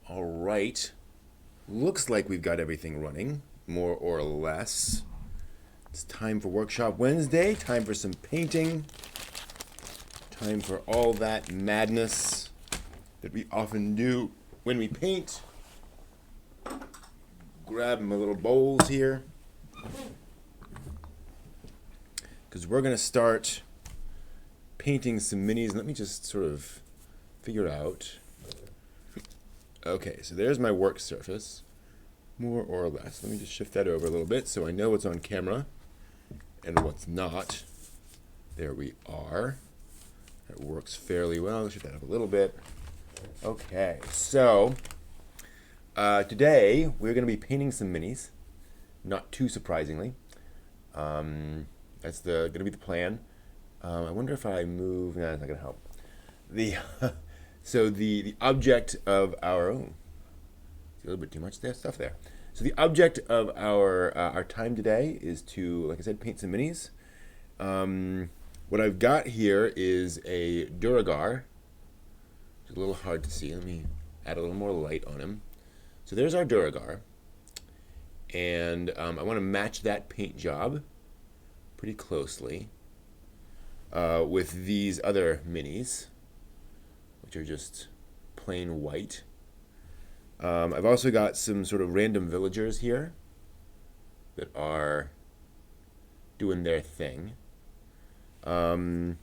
All right. Looks like we've got everything running, more or less. It's time for Workshop Wednesday, time for some painting, time for all that madness that we often do when we paint. Grab my little bowls here, because we're going to start painting some minis. Let me just sort of figure out. Okay, so there's my work surface, more or less. Let me just shift that over a little bit so I know what's on camera and what's not. There we are. That works fairly well. Shift that up a little bit. Okay, so today we're going to be painting some minis, not too surprisingly. That's going to be the plan. I wonder if I move. No, that's not going to help. So the object of our a little bit too much stuff there. So the object of our time today is to, like I said, paint some minis. What I've got here is a Duragar. It's a little hard to see. Let me add a little more light on him. So there's our Duragar, and I want to match that paint job pretty closely with these other minis, which are just plain white. I've also got some sort of random villagers here that are doing their thing. And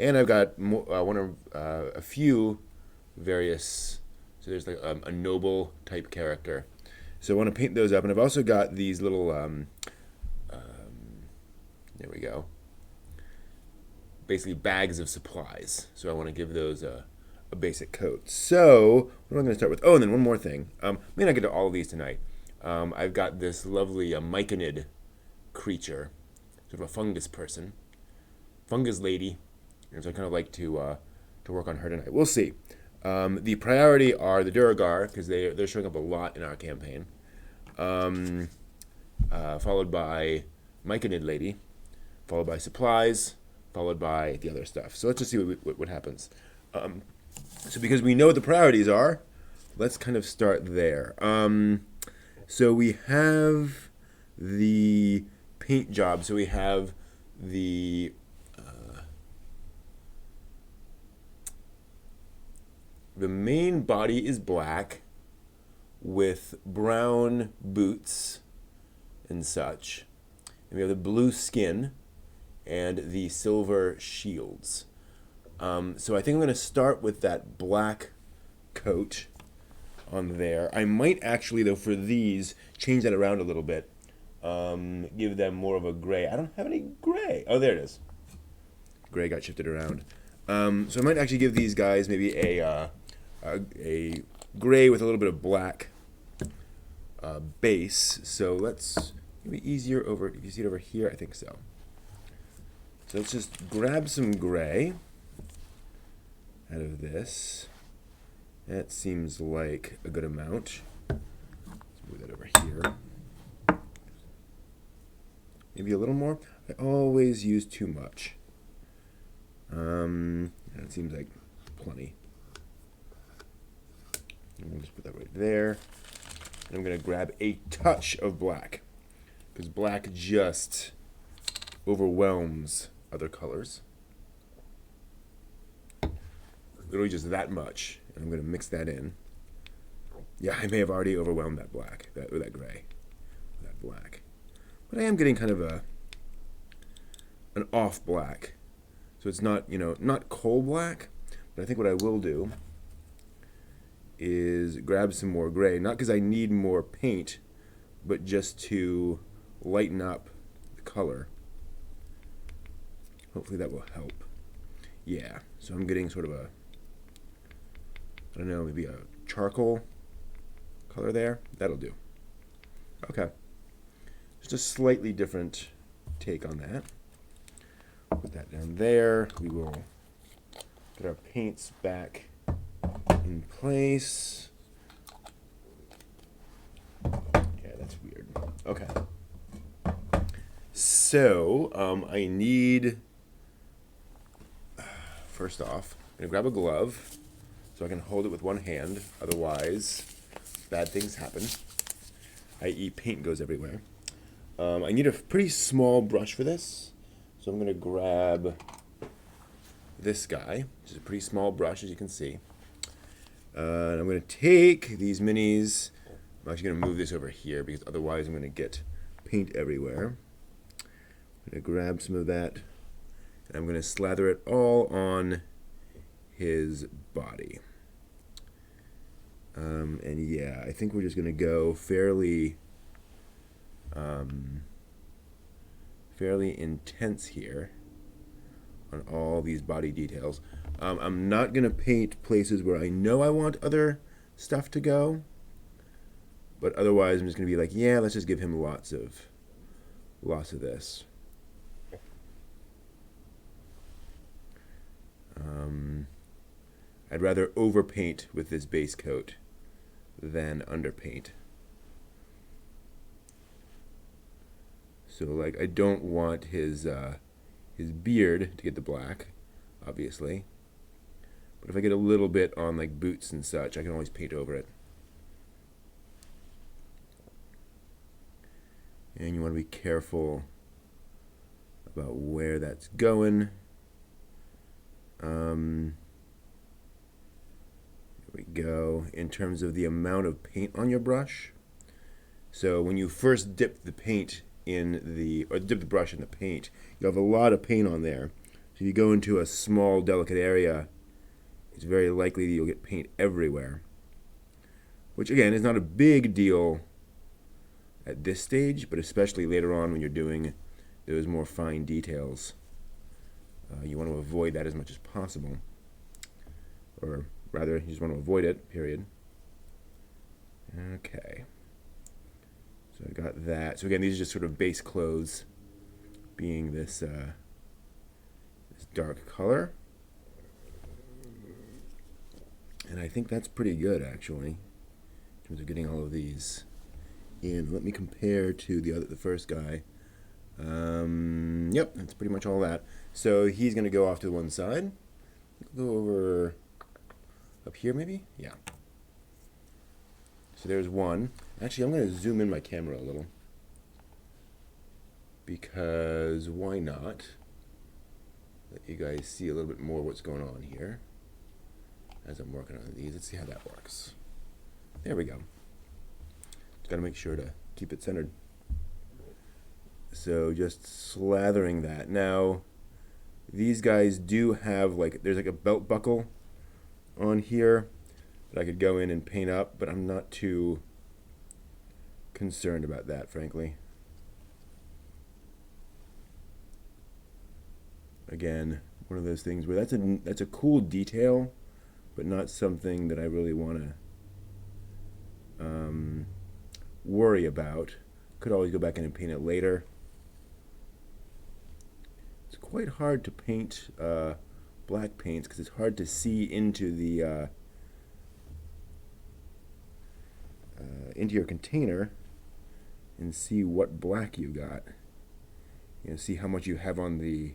I've got a few various, so there's like a noble type character. So I want to paint those up. And I've also got these little, there we go, basically bags of supplies. So I want to give those a basic coat. So what am I going to start with? Oh, and then one more thing. May not get to all of these tonight. I've got this lovely myconid creature, sort of a fungus person, fungus lady, and so I kind of like to work on her tonight. We'll see. The priority are the Duragar, because they're showing up a lot in our campaign, followed by myconid lady, followed by supplies, followed by the other stuff. So let's just see what happens. So because we know what the priorities are, let's kind of start there. So we have the paint job. So we have the main body is black with brown boots and such. And we have the blue skin and the silver shields. So I think I'm going to start with that black coat on there. I might actually, though, for these, change that around a little bit. Give them more of a gray. I don't have any gray. Oh, there it is. Gray got shifted around. So I might actually give these guys maybe a gray with a little bit of black base. So let's, maybe easier over, if you see it over here, I think so. So let's just grab some gray out of this. That seems like a good amount. Let's move that over here. Maybe a little more. I always use too much. That seems like plenty. I'm gonna just put that right there. And I'm gonna grab a touch of black, because black just overwhelms other colors. Literally just that much. And I'm going to mix that in. Yeah, I may have already overwhelmed that black, that gray, that black. But I am getting kind of an off black. So it's not, not coal black, but I think what I will do is grab some more gray, not because I need more paint, but just to lighten up the color. Hopefully that will help. Yeah, so I'm getting sort of I don't know, maybe a charcoal color there. That'll do. Okay. Just a slightly different take on that. Put that down there. We will get our paints back in place. Yeah, that's weird. Okay. So, I need, first off, I'm going to grab a glove so I can hold it with one hand. Otherwise, bad things happen, i.e. paint goes everywhere. I need a pretty small brush for this, so I'm going to grab this guy, which is a pretty small brush, as you can see. And I'm going to take these minis. I'm actually going to move this over here because otherwise I'm going to get paint everywhere. I'm going to grab some of that, and I'm going to slather it all on his body. And yeah, I think we're just going to go fairly intense here on all these body details. I'm not going to paint places where I know I want other stuff to go, but otherwise I'm just going to be like, yeah, let's just give him lots of this. I'd rather overpaint with this base coat than underpaint. So like, I don't want his beard to get the black, obviously. But if I get a little bit on like boots and such, I can always paint over it. And you want to be careful about where that's going. Here we go. In terms of the amount of paint on your brush. So when you first dip the paint dip the brush in the paint, you have a lot of paint on there. So if you go into a small, delicate area, it's very likely that you'll get paint everywhere. Which again is not a big deal at this stage, but especially later on when you're doing those more fine details. You want to avoid that as much as possible. Or rather, you just want to avoid it, period. Okay. So I got that. So again, these are just sort of base clothes, being this this dark color. And I think that's pretty good, actually, in terms of getting all of these in. Let me compare to the first guy. Yep, that's pretty much all that. So he's going to go off to one side. Go over up here, maybe? Yeah. So there's one. Actually, I'm going to zoom in my camera a little. Because why not? Let you guys see a little bit more what's going on here as I'm working on these. Let's see how that works. There we go. Just got to make sure to keep it centered. So just slathering that. Now, these guys do have there's like a belt buckle on here that I could go in and paint up, but I'm not too concerned about that, frankly. Again, one of those things where that's a cool detail, but not something that I really want to worry about. Could always go back in and paint it later. It's quite hard to paint black paints because it's hard to see into the into your container and see what black you got. You know, see how much you have on the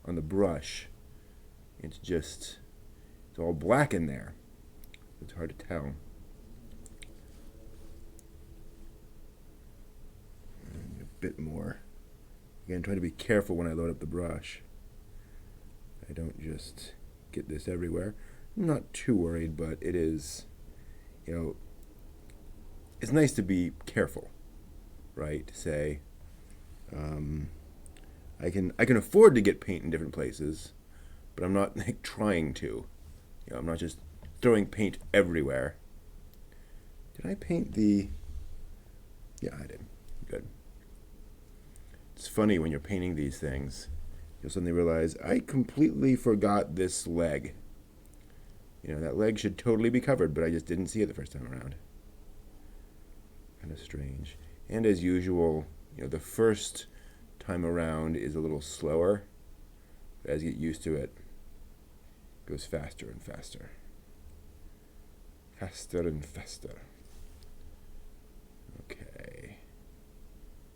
brush. It's all black in there. It's hard to tell. And a bit more. Again, try to be careful when I load up the brush. I don't just get this everywhere. I'm not too worried, but it is, it's nice to be careful, right? To say, I can afford to get paint in different places, but I'm not trying to. I'm not just throwing paint everywhere. Did I paint the? Yeah, I did. Good. It's funny when you're painting these things, you'll suddenly realize I completely forgot this leg. That leg should totally be covered, but I just didn't see it the first time around. Kind of strange. And as usual, the first time around is a little slower. But as you get used to it, it goes faster and faster. Faster and faster. Okay.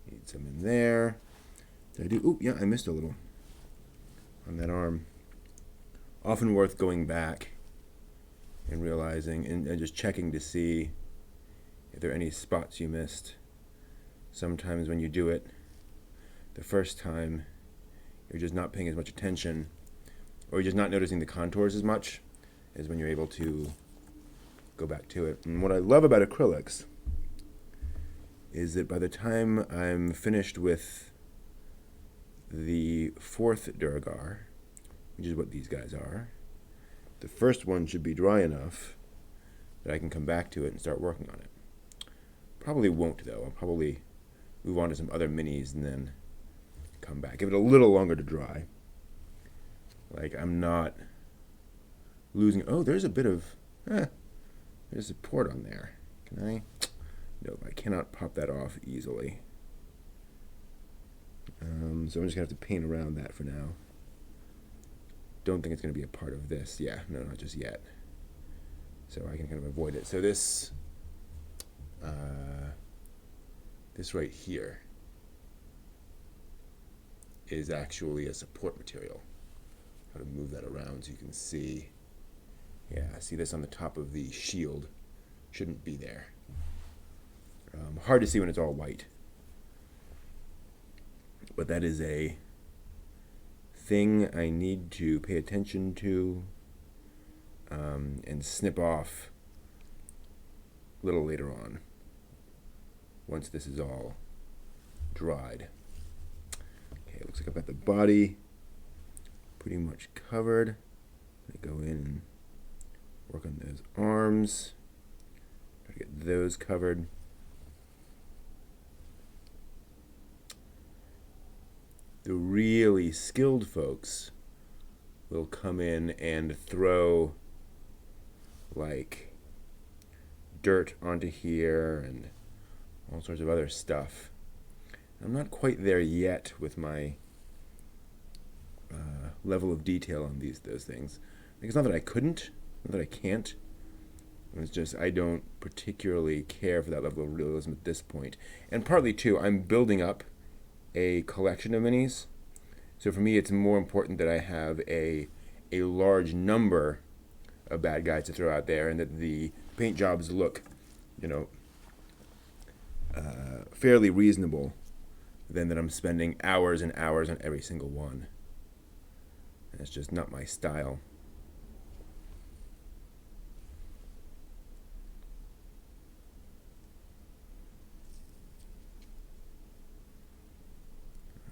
Need some in there. Did I do? Oh, yeah, I missed a little on that arm. Often worth going back and realizing and just checking to see if there are any spots you missed. Sometimes when you do it the first time, you're just not paying as much attention, or you're just not noticing the contours as much as when you're able to go back to it. And what I love about acrylics is that by the time I'm finished with the fourth Duragar, which is what these guys are, the first one should be dry enough that I can come back to it and start working on it. Probably won't, though. I'll probably move on to some other minis and then come back. Give it a little longer to dry. Like, I'm not losing... Oh, there's a bit of... there's support on there. Can I? No, I cannot pop that off easily. So I'm just going to have to paint around that for now. Don't think it's going to be a part of this. Yeah, no, not just yet. So I can kind of avoid it. So this right here is actually a support material. How to move that around so you can see. Yeah, see this on the top of the shield. Shouldn't be there. Hard to see when it's all white. But that is a thing I need to pay attention to and snip off a little later on, once this is all dried. Okay, looks like I've got the body pretty much covered. I go in and work on those arms, try to get those covered. The really skilled folks will come in and throw like dirt onto here and all sorts of other stuff. I'm not quite there yet with my level of detail on those things. It's not that I couldn't, not that I can't. It's just I don't particularly care for that level of realism at this point. And partly too, I'm building up a collection of minis. So for me, it's more important that I have a large number of bad guys to throw out there, and that the paint jobs look, fairly reasonable, than that I'm spending hours and hours on every single one. That's just not my style.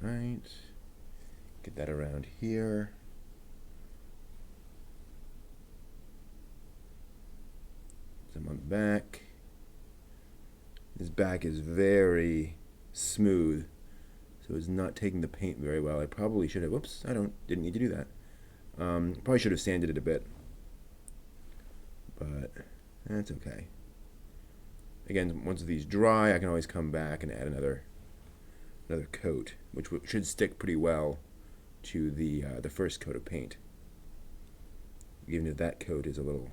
Right, get that around here. Some on the back. This back is very smooth, so it's not taking the paint very well. I probably should have, whoops, didn't need to do that. Probably should have sanded it a bit, but that's okay. Again, once these dry, I can always come back and add another coat, which should stick pretty well to the first coat of paint. Even if that coat is a little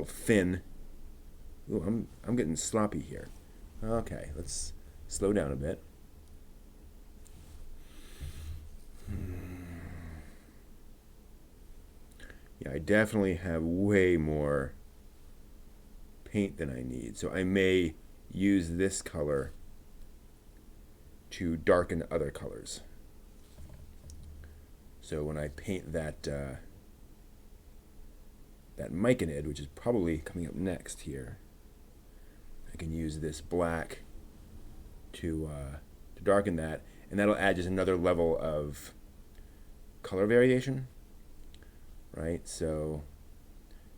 thin. Ooh, I'm getting sloppy here. Okay, let's slow down a bit. Yeah, I definitely have way more paint than I need, so I may use this color to darken other colors. So when I paint that Myconid, which is probably coming up next here, I can use this black to darken that, and that'll add just another level of color variation, right? So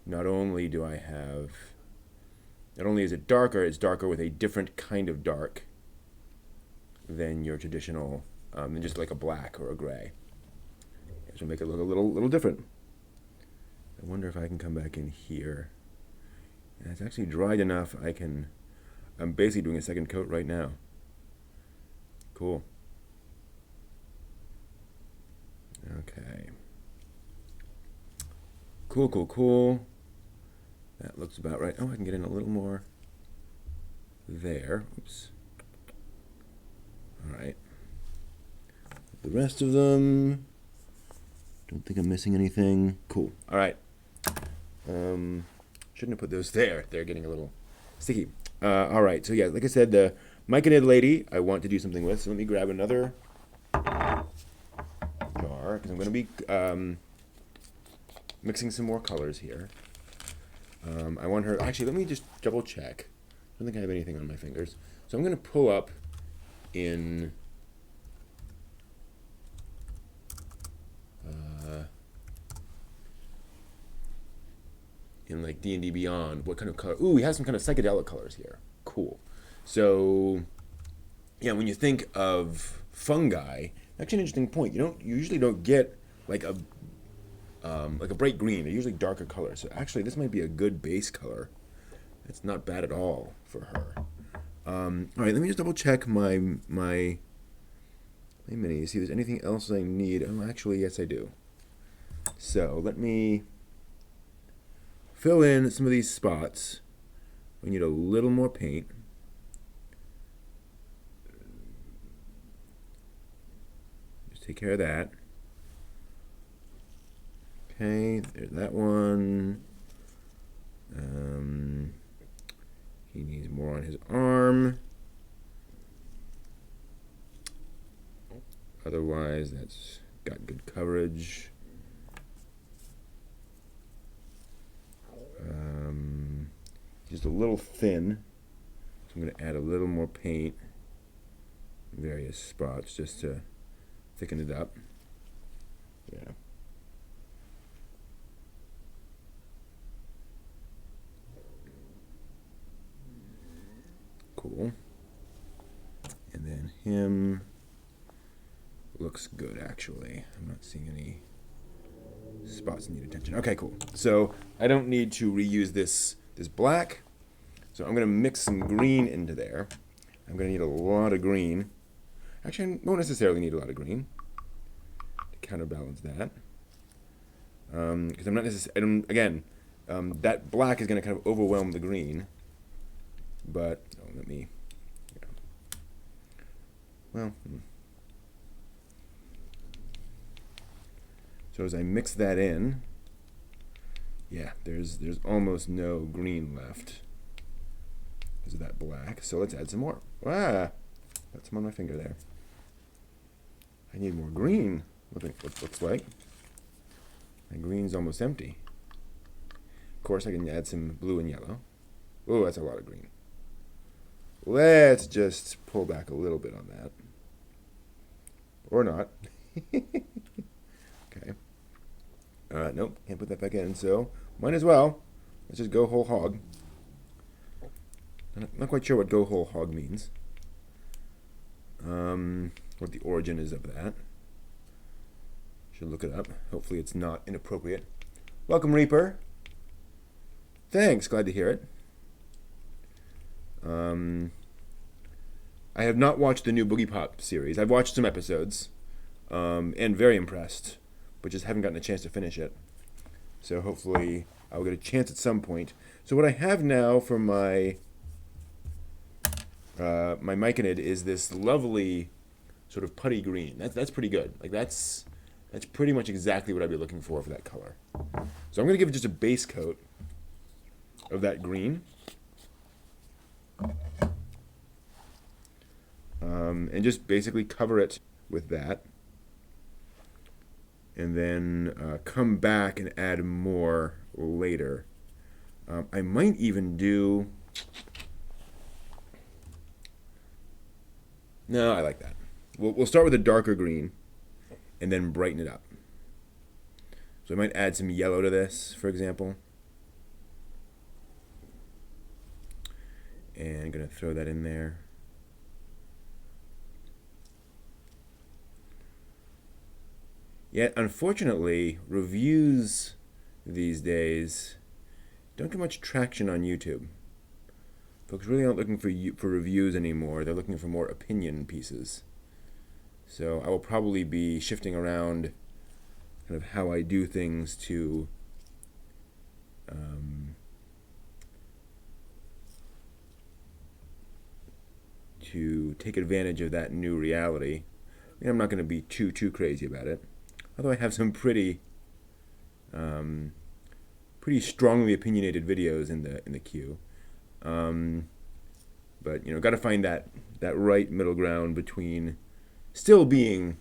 not only is it darker, it's darker with a different kind of dark than your traditional, than just like a black or a gray. Which will make it look a little different. I wonder if I can come back in here. And it's actually dried enough. I'm basically doing a second coat right now. Cool. Okay. Cool. That looks about right. Oh, I can get in a little more there. Oops. All right. The rest of them. Don't think I'm missing anything. Cool. All right. Shouldn't have put those there. They're getting a little Sticky. All right. So yeah, like I said, the Myconid lady I want to do something with. So let me grab another jar because I'm going to be mixing some more colors here. I want her. Actually, let me just double check. I don't think I have anything on my fingers. So I'm going to pull up in. In like D&D Beyond, what kind of color? Ooh, we have some kind of psychedelic colors here. Cool. So, yeah, when you think of fungi, actually an interesting point. You usually don't get like a bright green. They're usually darker colors. So actually, this might be a good base color. It's not bad at all for her. All right, let me just double check my mini. See if there's anything else I need. Oh, actually, yes, I do. So let me fill in some of these spots. We need a little more paint. Just take care of that. Okay, there's that one. He needs more on his arm. Otherwise, that's got good coverage. Just a little thin. So I'm going to add a little more paint in various spots just to thicken it up. Yeah. Cool. And then him looks good, actually. I'm not seeing any spots that need attention. Okay, cool. So I don't need to reuse this black. So I'm going to mix some green into there. I'm going to need a lot of green. Actually, I don't necessarily need a lot of green to counterbalance that. Because I'm not necessarily, again, that black is going to kind of overwhelm the green. But, let me, well, so as I mix that in, yeah, there's almost no green left because of that black. So let's add some more. Ah, got some on my finger there. I need more green. What looks like. My green's almost empty. Of course, I can add some blue and yellow. Oh, that's a lot of green. Let's just pull back a little bit on that. Or not. Okay. Nope, can't put that back in, so might as well. Let's just go whole hog. I'm not quite sure what go whole hog means. What the origin is of that. Should look it up. Hopefully it's not inappropriate. Welcome, Reaper. Thanks, glad to hear it. I have not watched the new Boogie Pop series. I've watched some episodes, and very impressed, but just haven't gotten a chance to finish it. So hopefully I'll get a chance at some point. So what I have now for my my Myconid is this lovely sort of putty green. That's pretty good. Like that's pretty much exactly what I'd be looking for that color. So I'm gonna give it just a base coat of that green. And just basically cover it with that. And then come back and add more later. I might even do... No, I like that. We'll start with a darker green and then brighten it up. So I might add some yellow to this, for example. And I'm going to throw that in there. Yet, unfortunately, reviews these days don't get much traction on YouTube. Folks really aren't looking for reviews anymore. They're looking for more opinion pieces. So I will probably be shifting around kind of how I do things to take advantage of that new reality. I mean, I'm not going to be too crazy about it. Although I have some pretty strongly opinionated videos in the queue. But got to find that right middle ground between still being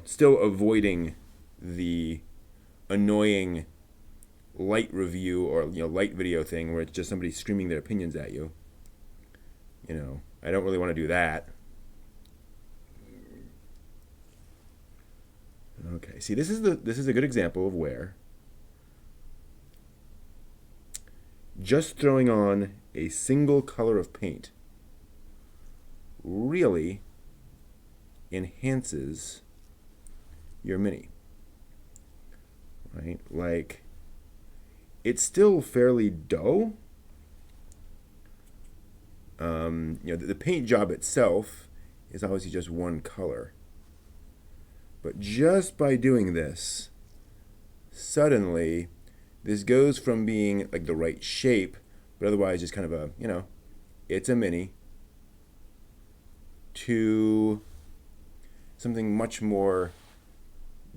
still avoiding the annoying light review or light video thing where it's just somebody screaming their opinions at you. I don't really want to do that. Okay, see, this is a good example of where just throwing on a single color of paint really enhances your mini. Right? Like, it's still fairly dull. The paint job itself is obviously just one color. But just by doing this, suddenly, this goes from being like the right shape, but otherwise just kind of a, it's a mini, to something much more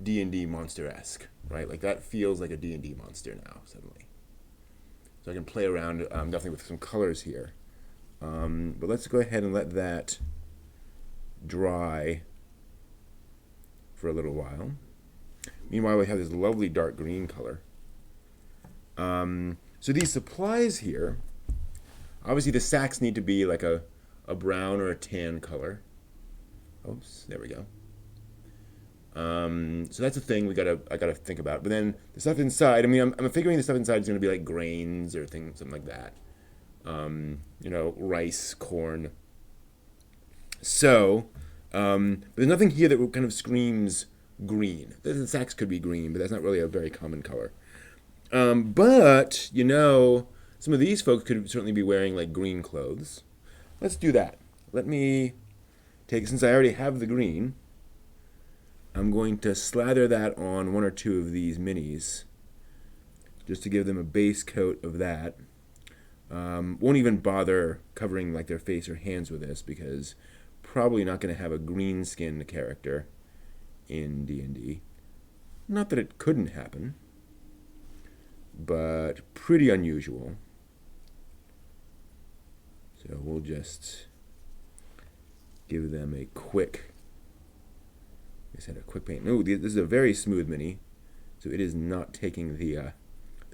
D&D monster-esque, right? Like that feels like a D&D monster now, suddenly. So I can play around definitely with some colors here. But let's go ahead and let that dry for a little while. Meanwhile, we have this lovely dark green color. So these supplies here, obviously the sacks need to be like a brown or a tan color. Oops, there we go. So that's a thing I gotta think about. But then the stuff inside, I'm figuring the stuff inside is gonna be like grains or something like that. Rice, corn. So, but there's nothing here that kind of screams green. The sacks could be green, but that's not really a very common color. But, some of these folks could certainly be wearing like green clothes. Let's do that. Let me since I already have the green, I'm going to slather that on one or two of these minis just to give them a base coat of that. Won't even bother covering like their face or hands with this because probably not going to have a green skinned character in D&D. Not that it couldn't happen, but pretty unusual. So we'll just give them a quick paint. No, this is a very smooth mini, so it is not taking the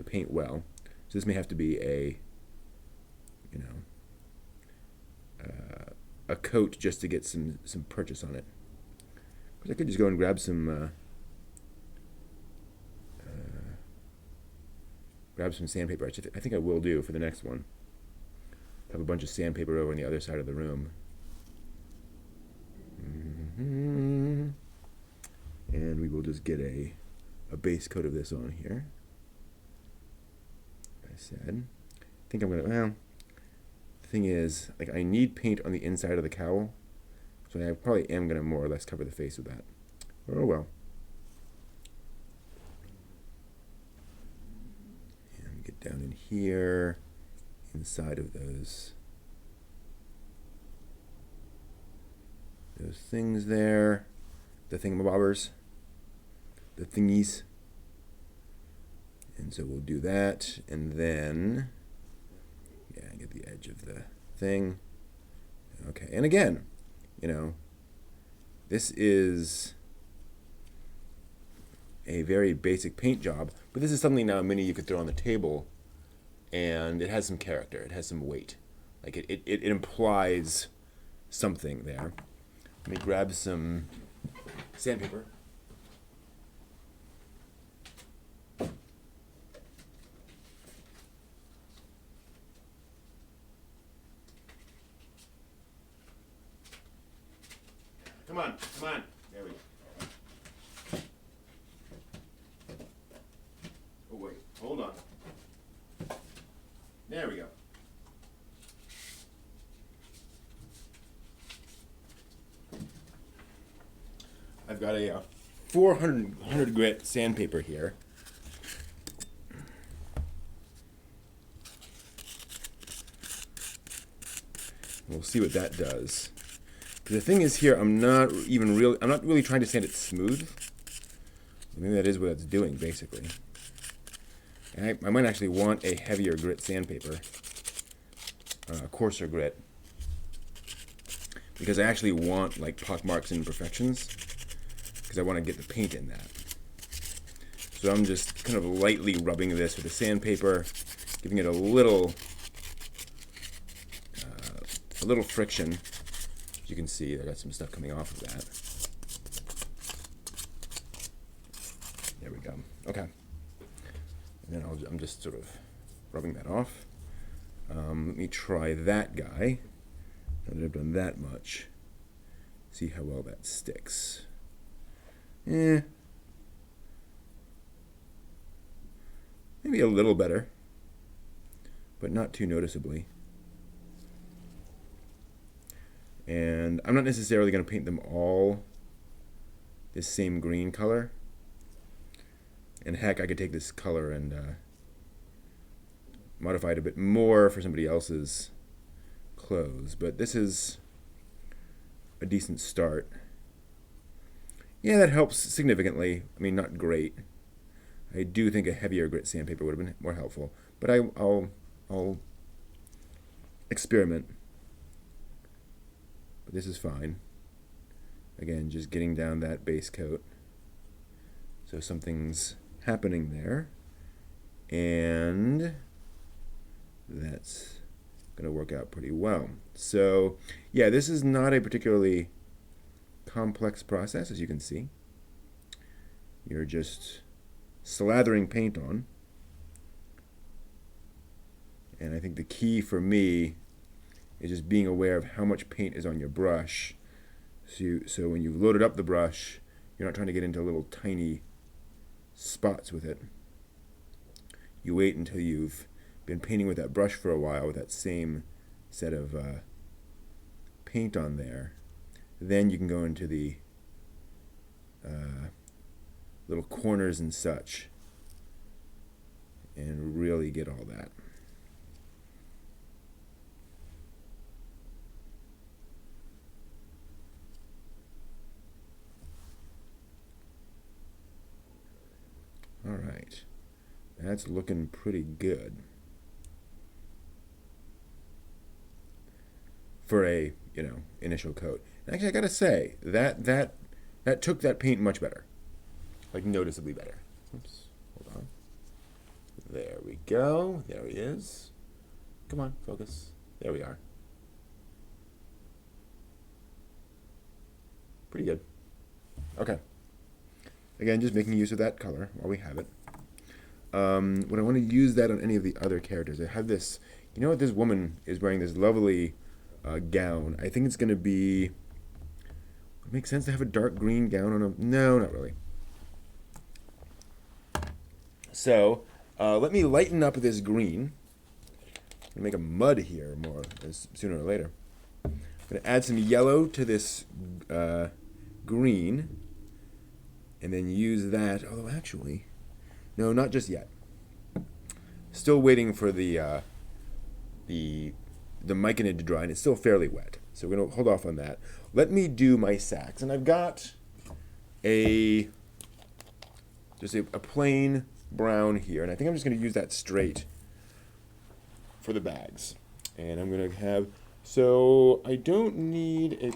paint well. So this may have to be a coat just to get some purchase on it. Because I could just go and grab some sandpaper. I think I will do for the next one. Have a bunch of sandpaper over on the other side of the room. And we will just get a base coat of this on here. Like I said, I think I'm gonna. The thing is, like, I need paint on the inside of the cowl, so I probably am gonna more or less cover the face with that. Oh well. And get down in here, inside of those things there, the thingamabobbers, the thingies. And so we'll do that, and then get the edge of the thing. Okay, and again, this is a very basic paint job, but this is something now a mini you could throw on the table, and it has some character, it has some weight. Like it implies something there. Let me grab some sandpaper. Come on. There we go. Oh, wait. Hold on. There we go. I've got a 400 grit sandpaper here. We'll see what that does. The thing is here, I'm not really trying to sand it smooth. Maybe that is what it's doing, basically. And I might actually want a heavier grit sandpaper, coarser grit, because I actually want like pock marks and imperfections, because I want to get the paint in that. So I'm just kind of lightly rubbing this with the sandpaper, giving it a little friction. As you can see, I got some stuff coming off of that. There we go. Okay. And then I'm just sort of rubbing that off. Let me try that guy. Now that I've done that much, see how well that sticks. Maybe a little better, but not too noticeably. And I'm not necessarily going to paint them all this same green color. And heck, I could take this color and modify it a bit more for somebody else's clothes. But this is a decent start. Yeah, that helps significantly. I mean, not great. I do think a heavier grit sandpaper would have been more helpful. But I'll experiment. But this is fine. Again, just getting down that base coat. So something's happening there. And that's going to work out pretty well. So, yeah, this is not a particularly complex process, as you can see. You're just slathering paint on. And I think the key for me is just being aware of how much paint is on your brush. So when you've loaded up the brush, you're not trying to get into little tiny spots with it. You wait until you've been painting with that brush for a while with that same set of paint on there. Then you can go into the little corners and such and really get all that. All right, that's looking pretty good for a, initial coat. Actually, I gotta say that took that paint much better, like noticeably better. Oops, hold on. There we go. There he is. Come on, focus. There we are. Pretty good. Okay. Again, just making use of that color while we have it. When I want to use that on any of the other characters, I have this, this woman is wearing this lovely gown. I think it's going to be, would it make sense to have a dark green gown on a, no, not really. So, let me lighten up this green. I'm going to make a mud here more, sooner or later. I'm going to add some yellow to this green. And then use that, although actually, no, not just yet. Still waiting for the micanid to dry, and it's still fairly wet. So we're going to hold off on that. Let me do my sacks. And I've got just a plain brown here. And I think I'm just going to use that straight for the bags. And I'm going to have, so I don't need a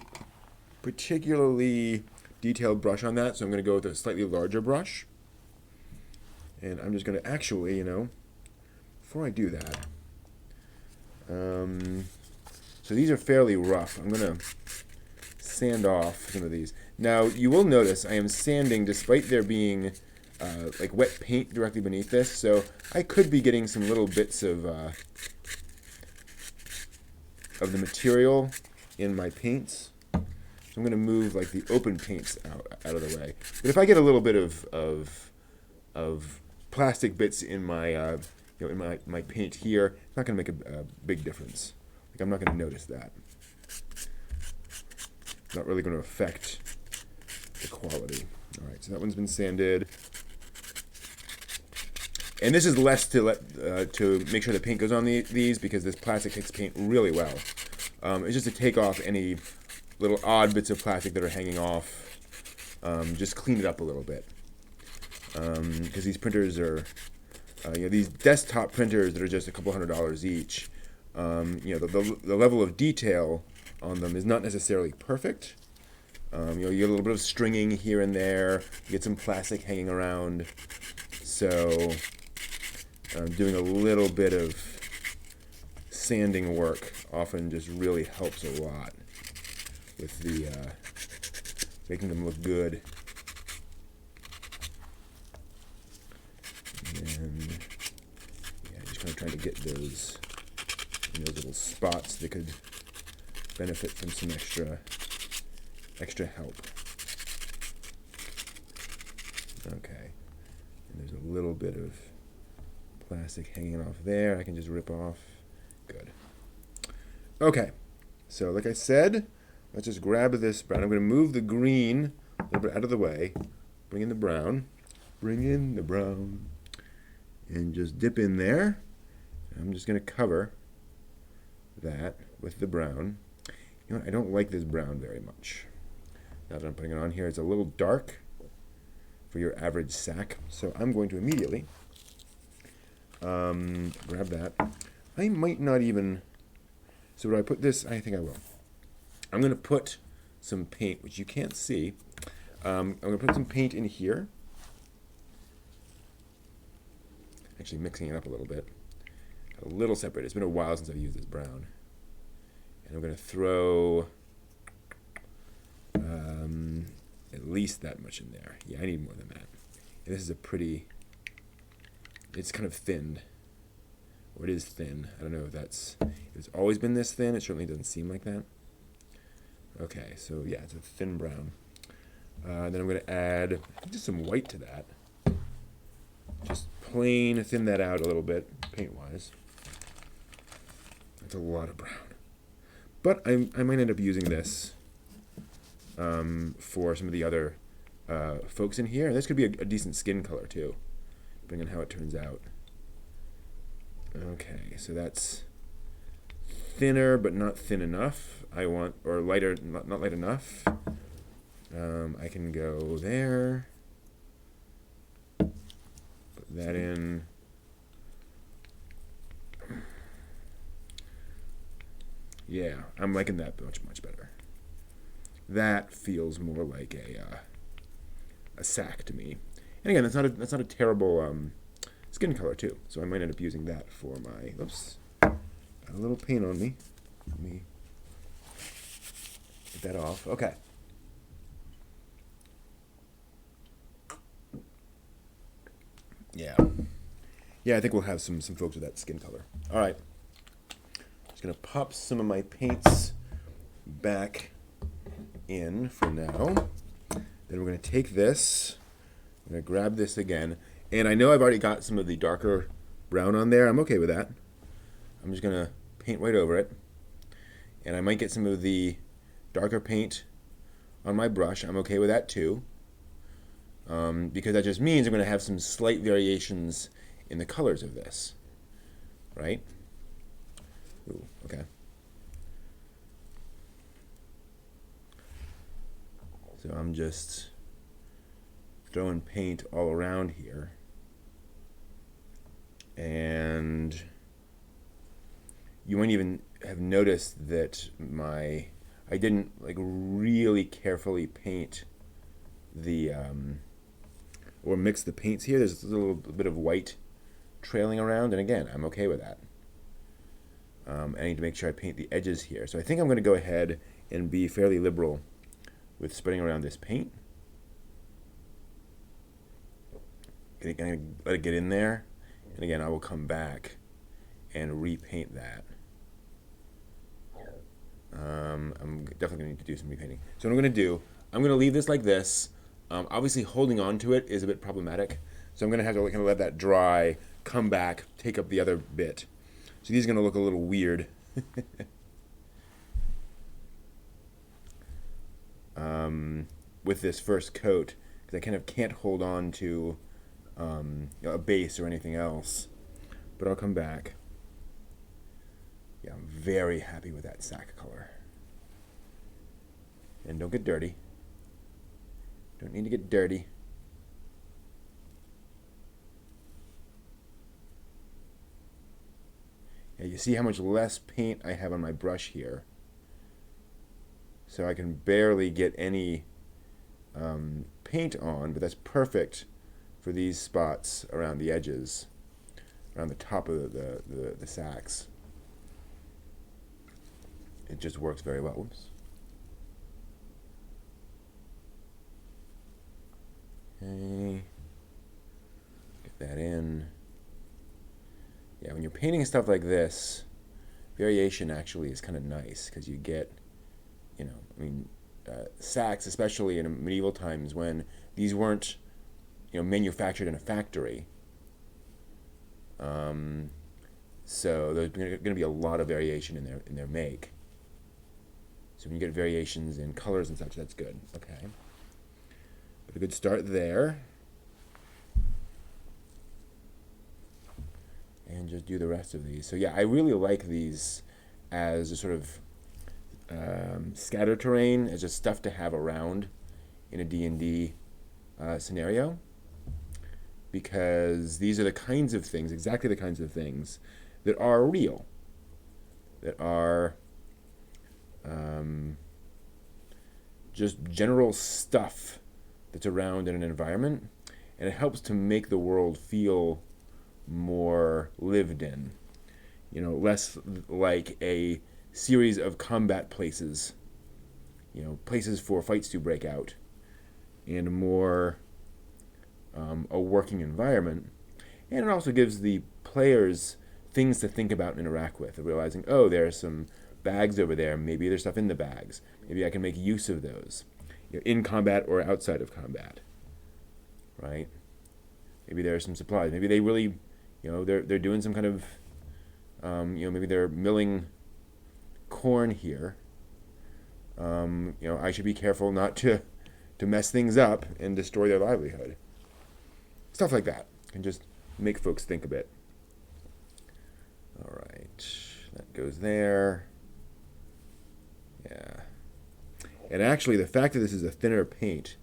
particularly detailed brush on that, so I'm going to go with a slightly larger brush. And I'm just going to actually, before I do that, so these are fairly rough. I'm going to sand off some of these. Now, you will notice I am sanding despite there being like wet paint directly beneath this, so I could be getting some little bits of the material in my paints. I'm going to move like the open paints out of the way. But if I get a little bit of plastic bits in my in my paint here, it's not going to make a big difference. Like I'm not going to notice that. It's not really going to affect the quality. All right, so that one's been sanded. And this is less to make sure the paint goes on these because this plastic takes paint really well. It's just to take off any little odd bits of plastic that are hanging off. Just clean it up a little bit. because these printers are, these desktop printers that are just a couple $100 each. The level of detail on them is not necessarily perfect. You get a little bit of stringing here and there. You get some plastic hanging around. So doing a little bit of sanding work often just really helps a lot with the making them look good. And yeah, just kind of trying to get those little spots that could benefit from some extra help. Okay, and there's a little bit of plastic hanging off there. I can just rip off. Good. Okay, so like I said, let's just grab this brown. I'm going to move the green a little bit out of the way. Bring in the brown. Bring in the brown. And just dip in there. I'm just going to cover that with the brown. You know what? I don't like this brown very much. Now that I'm putting it on here, it's a little dark for your average sack. So I'm going to immediately grab that. I might not even... So would I put this? I think I will. I'm going to put some paint, which you can't see. I'm going to put some paint in here. Actually mixing it up a little bit. A little separate. It's been a while since I've used this brown. And I'm going to throw at least that much in there. Yeah, I need more than that. And this is a pretty... It's kind of thinned. Or it is thin. I don't know if it's always been this thin. It certainly doesn't seem like that. Okay, so yeah, it's a thin brown. Then I'm going to add just some white to that. Just plain thin that out a little bit, paint-wise. That's a lot of brown. But I might end up using this for some of the other folks in here. And this could be a decent skin color, too, depending on how it turns out. Okay, so that's thinner, but not thin enough. Or lighter, not light enough. I can go there. Put that in. Yeah, I'm liking that much better. That feels more like a sack to me. And again, that's not a terrible skin color too. So I might end up using that for my. Oops, got a little paint on me. Let me get that off. Okay. Yeah, I think we'll have some folks with that skin color. All right. Just gonna pop some of my paints back in for now. Then we're gonna take this. I'm gonna grab this again, and I know I've already got some of the darker brown on there. I'm okay with that. I'm just gonna paint right over it, and I might get some of the darker paint on my brush. I'm okay with that too, because that just means I'm gonna have some slight variations in the colors of this, right? Ooh, okay. So I'm just throwing paint all around here. And you might even have noticed that I didn't like really carefully paint the or mix the paints here. There's a little bit of white trailing around, and again, I'm okay with that. I need to make sure I paint the edges here. So I think I'm going to go ahead and be fairly liberal with spreading around this paint. I'm going to let it get in there, and again, I will come back and repaint that. I'm definitely going to need to do some repainting. So what I'm going to do, I'm going to leave this like this. Obviously, holding on to it is a bit problematic, so I'm going to have to kind of let that dry, come back, take up the other bit. So these are going to look a little weird. With this first coat, because I kind of can't hold on to a base or anything else. But I'll come back. Yeah, I'm very happy with that sack color. And don't get dirty. Don't need to get dirty. you see how much less paint I have on my brush here. So I can barely get any paint on, but that's perfect for these spots around the edges, around the top of the sacks. It just works very well. Whoops. Okay. Get that in. Yeah, when you're painting stuff like this, variation actually is kind of nice because you get, sacks, especially in medieval times when these weren't, manufactured in a factory. So there's going to be a lot of variation in their make. So when you get variations in colors and such, that's good. Okay. But a good start there. And just do the rest of these. So yeah, I really like these as a sort of scatter terrain, as just stuff to have around in a D&D scenario. Because these are the kinds of things, exactly the kinds of things, that are real. That are just general stuff that's around in an environment. And it helps to make the world feel more lived in, less like a series of combat places, places for fights to break out, and more a working environment. And it also gives the players things to think about and interact with, realizing, oh, there are some bags over there, maybe there's stuff in the bags, maybe I can make use of those, in combat or outside of combat, right? Maybe there are some supplies, maybe they really, they're doing some kind of, maybe they're milling corn here. I should be careful not to mess things up and destroy their livelihood. Stuff like that can just make folks think a bit. All right, that goes there. Yeah. And actually, the fact that this is a thinner paint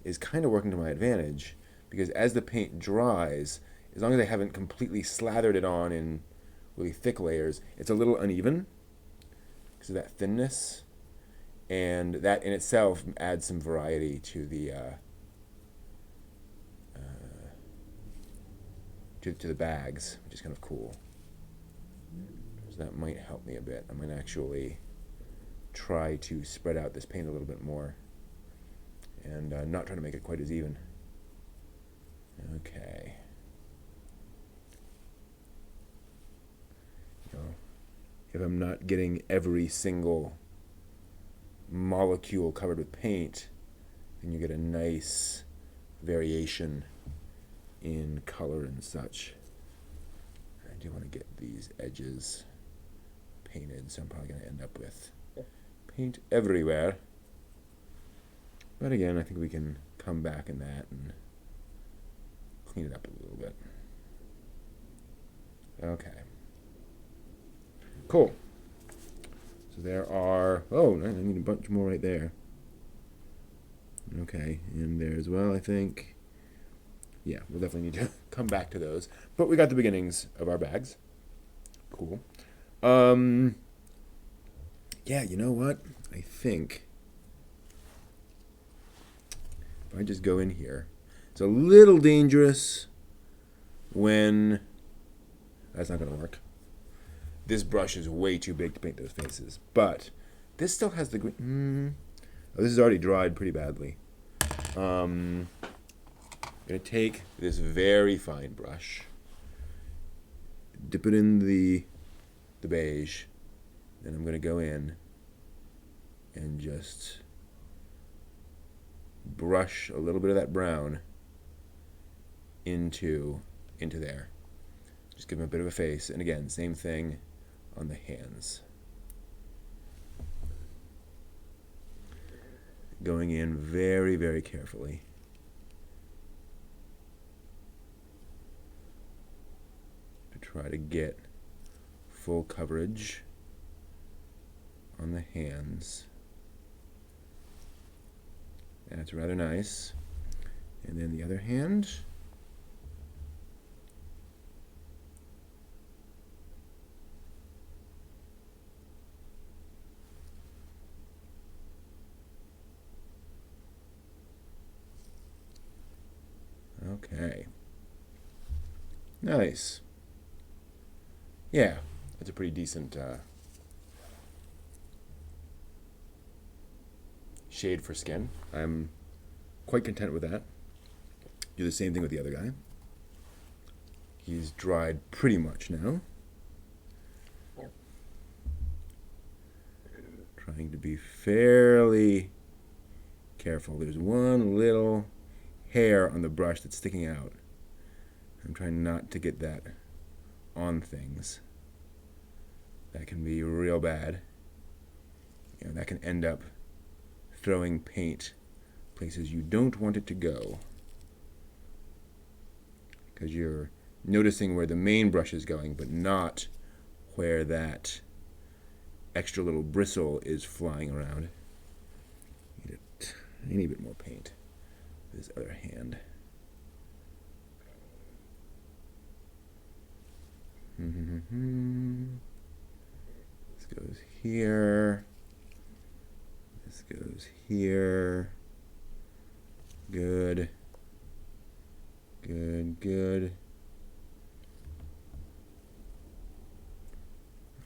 is kind of working to my advantage, because as the paint dries, as long as I haven't completely slathered it on in really thick layers, it's a little uneven because of that thinness, and that in itself adds some variety to the to the bags, which is kind of cool. So that might help me a bit. I'm going to actually try to spread out this paint a little bit more and not try to make it quite as even. Okay. If I'm not getting every single molecule covered with paint, then you get a nice variation in color and such. I do want to get these edges painted, so I'm probably going to end up with paint everywhere. But again, I think we can come back in that and clean it up a little bit. Okay. Cool. So there are, I need a bunch more right there. Okay, and there as well, I think. Yeah, we'll definitely need to come back to those. But we got the beginnings of our bags. Cool. Yeah, you know what? I think if I just go in here, it's a little dangerous when that's not going to work. This brush is way too big to paint those faces, but this still has the green. Oh, this is already dried pretty badly. I'm going to take this very fine brush, dip it in the beige, then I'm going to go in and just brush a little bit of that brown into there. Just give them a bit of a face. And again, same thing on the hands. Going in very, very carefully. To try to get full coverage on the hands. That's rather nice. And then the other hand. Okay. Nice. Yeah, that's a pretty decent shade for skin. I'm quite content with that. Do the same thing with the other guy. He's dried pretty much now. Trying to be fairly careful. There's one little hair on the brush that's sticking out. I'm trying not to get that on things. That can be real bad. You know, that can end up throwing paint places you don't want it to go, because you're noticing where the main brush is going, but not where that extra little bristle is flying around. Need a tiny bit more paint with this other hand. This goes here. This goes here. Good. Good, good.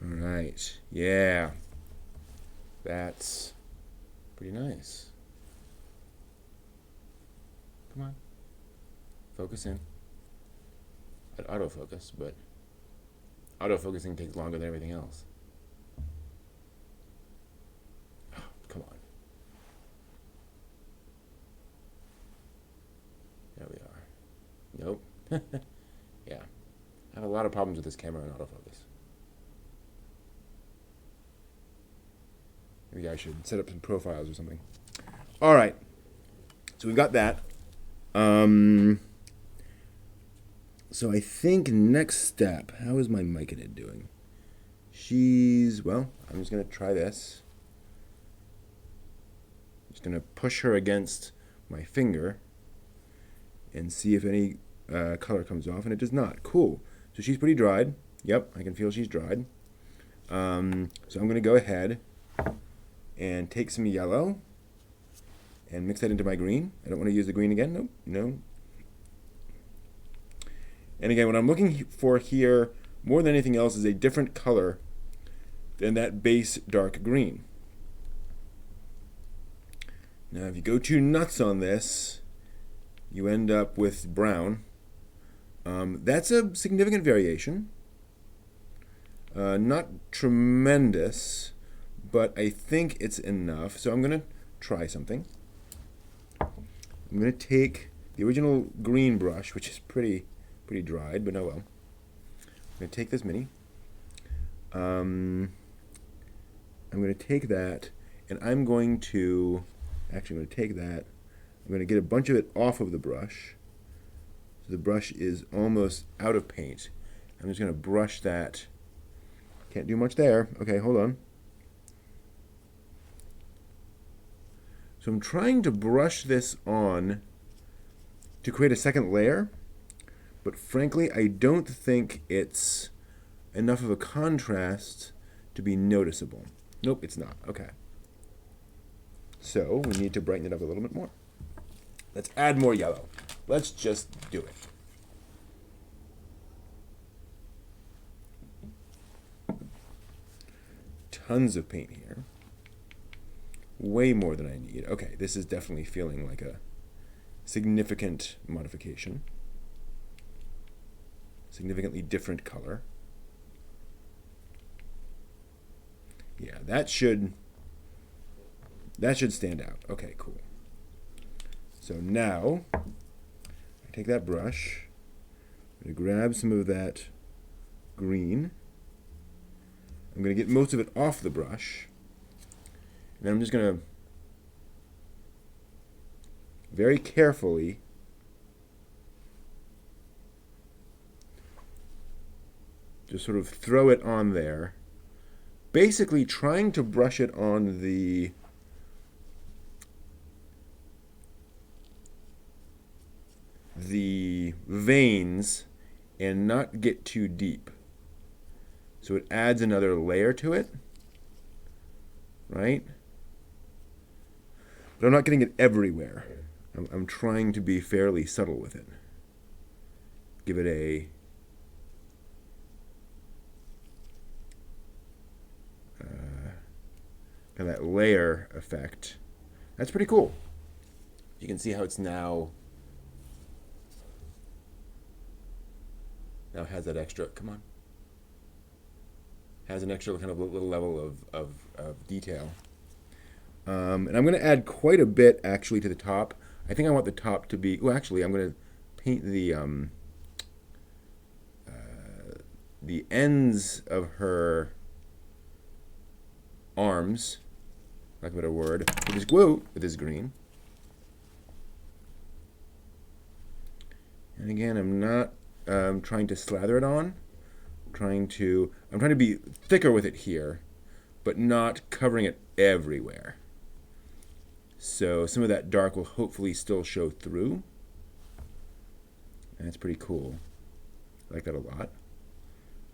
All right. Yeah. That's pretty nice. Come on. Focus in. I'd autofocus, but autofocusing takes longer than everything else. Oh, come on. There we are. Nope. Yeah. I have a lot of problems with this camera and autofocus. Maybe I should set up some profiles or something. All right. So we've got that. So I think next step, how is my Myconid doing? Well, I'm just going to try this. Just going to push her against my finger and see if any color comes off, and it does not. Cool. So she's pretty dried. Yep, I can feel she's dried. So I'm going to go ahead and take some yellow and mix that into my green. I don't want to use the green again. Nope, no. And again, what I'm looking for here, more than anything else, is a different color than that base dark green. Now, if you go too nuts on this, you end up with brown. That's a significant variation. Not tremendous, but I think it's enough. So I'm going to try something. I'm going to take the original green brush, which is pretty dried, but oh well. I'm going to take this mini. I'm going to take that, and I'm going to take that. I'm going to get a bunch of it off of the brush. So the brush is almost out of paint. I'm just going to brush that. Can't do much there. Okay, hold on. So I'm trying to brush this on to create a second layer, but frankly, I don't think it's enough of a contrast to be noticeable. Nope, it's not. Okay. So we need to brighten it up a little bit more. Let's add more yellow. Let's just do it. Tons of paint here. Way more than I need. Okay, this is definitely feeling like a significant modification. Significantly different color. Yeah, that should stand out. Okay, cool. So now, I take that brush, I'm going to grab some of that green. I'm going to get most of it off the brush, and then I'm just going to very carefully just sort of throw it on there, basically trying to brush it on the veins and not get too deep. So it adds another layer to it, right? But I'm not getting it everywhere. I'm trying to be fairly subtle with it. give it a kind of that layer effect. That's pretty cool. You can see how it's now has that extra, come on, has an extra kind of little level of detail. And I'm going to add quite a bit actually to the top. I think I want the top to be, well actually I'm going to paint the ends of her arms, lack of a better word, with this green. And again, I'm not trying to slather it on. I'm trying to be thicker with it here, but not covering it everywhere. So some of that dark will hopefully still show through. And that's pretty cool. I like that a lot.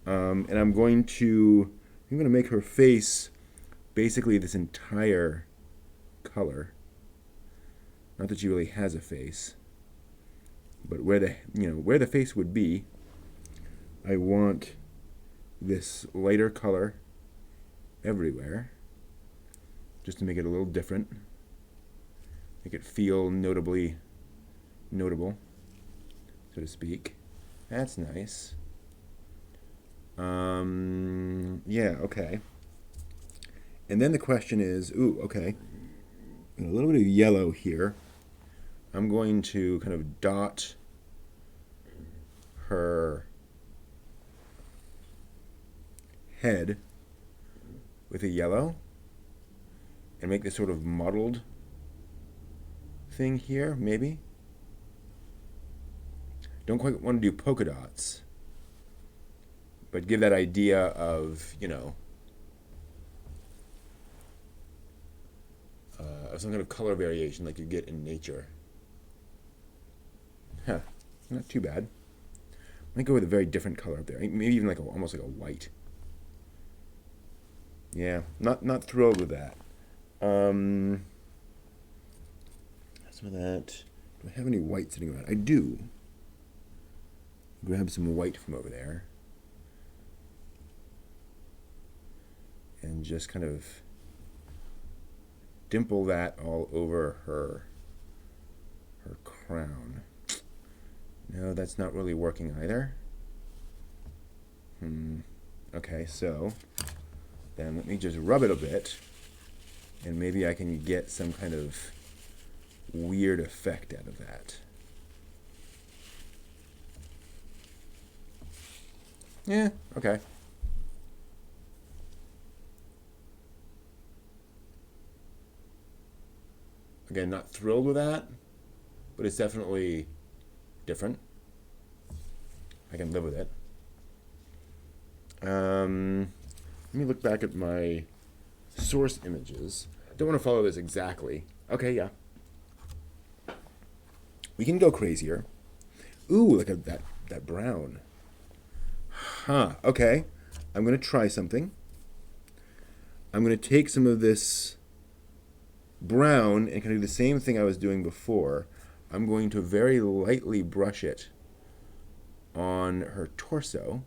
And I'm going to make her face basically this entire color. Not that she really has a face, but where the face would be, I want this lighter color everywhere, just to make it a little different, make it feel notable, so to speak. That's nice. Yeah, okay. And then the question is, okay, a little bit of yellow here. I'm going to kind of dot her head with a yellow and make this sort of mottled thing here, maybe. Don't quite want to do polka dots, but give that idea of, of some kind of color variation like you get in nature. Huh, not too bad. I might go with a very different color up there. Maybe even almost like a white. Yeah, not thrilled with that. Some of that. Do I have any white sitting around? I do. Grab some white from over there. And just kind of dimple that all over her crown. No, that's not really working either. Okay, so then let me just rub it a bit, and maybe I can get some kind of weird effect out of that. Yeah, okay. Again, not thrilled with that, but it's definitely different. I can live with it. Let me look back at my source images. Don't want to follow this exactly. Okay, yeah. We can go crazier. Ooh, look at that brown. Huh, okay. I'm going to try something. I'm going to take some of this brown and kind of do the same thing I was doing before. I'm going to very lightly brush it on her torso.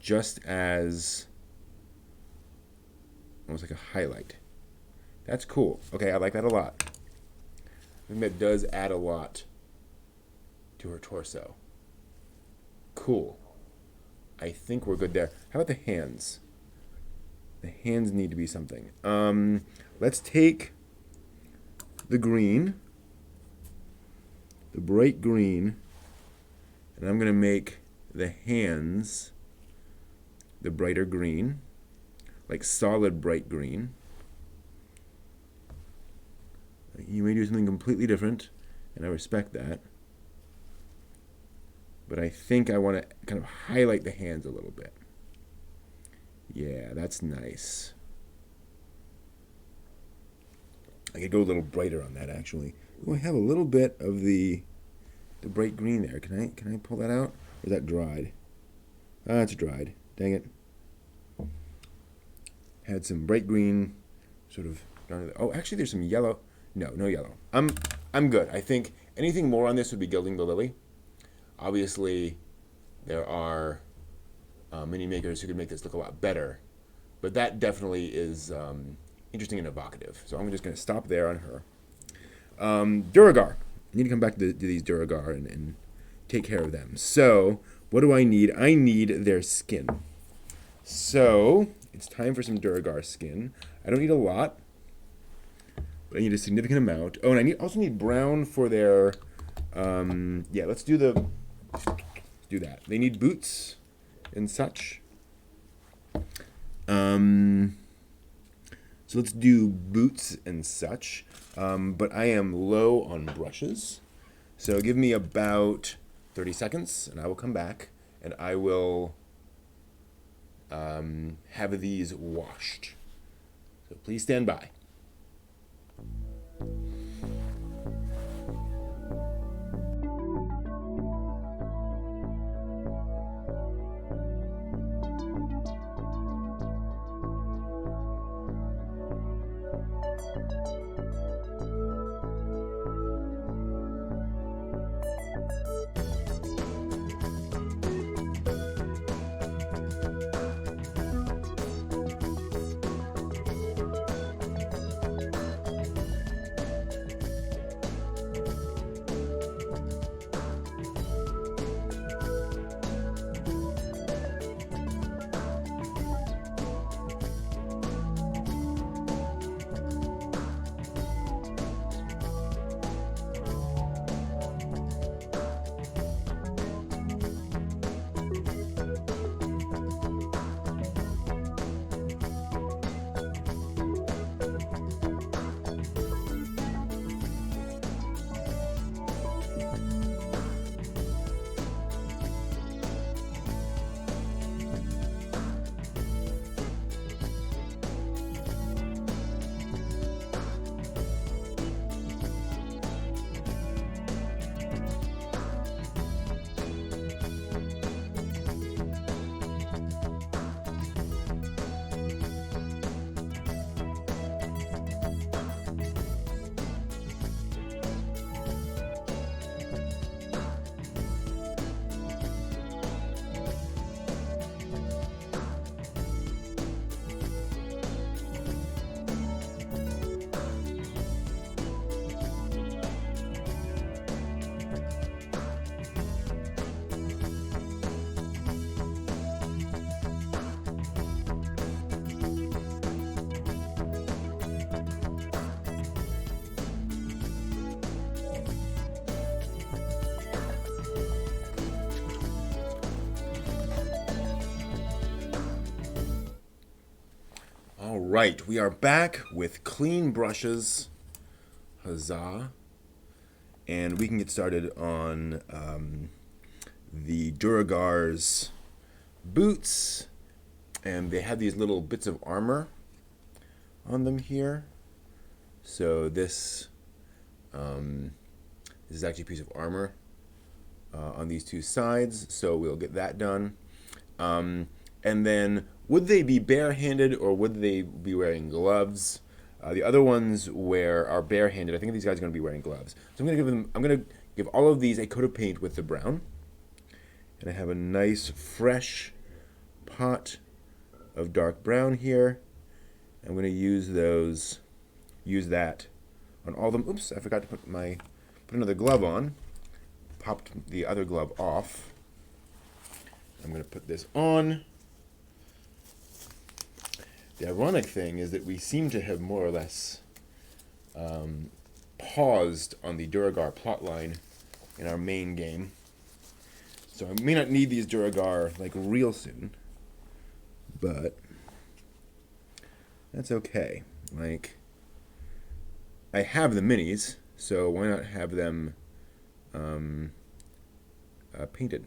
Just as almost like a highlight. That's cool. Okay, I like that a lot. I think that does add a lot to her torso. Cool. I think we're good there. How about the hands? The hands need to be something. Let's take the green, the bright green, and I'm going to make the hands the brighter green, like solid bright green. You may do something completely different, and I respect that. But I think I want to kind of highlight the hands a little bit. Yeah, that's nice. I could go a little brighter on that, actually. Oh, I have a little bit of the bright green there. Can I pull that out? Or is that dried? Ah, it's dried. Dang it. Had some bright green, sort of. Oh, actually, there's some yellow. No, no yellow. I'm good. I think anything more on this would be gilding the lily. Obviously, there are mini makers who could make this look a lot better, but that definitely is interesting and evocative. So I'm just going to stop there on her. Duragar. I need to come back to these Duragar and take care of them. So what do I need? I need their skin. So it's time for some Duragar skin. I don't need a lot, but I need a significant amount. Oh, and I also need brown for their. Yeah, let's do that. They need boots and such. So let's do boots and such. But I am low on brushes. So give me about 30 seconds and I will come back and I will have these washed. So please stand by. All right, we are back with clean brushes. Huzzah. And we can get started on the Duragar's boots. And they have these little bits of armor on them here. So this is actually a piece of armor on these two sides. So we'll get that done. And then, would they be barehanded or would they be wearing gloves? The other ones are barehanded. I think these guys are going to be wearing gloves. So I'm going to give all of these a coat of paint with the brown. And I have a nice fresh pot of dark brown here. I'm going to use that on all of them. Oops, I forgot to put another glove on. Popped the other glove off. I'm going to put this on. The ironic thing is that we seem to have more or less paused on the Duragar plotline in our main game. So I may not need these Duragar like real soon, but that's okay. Like, I have the minis, so why not have them painted?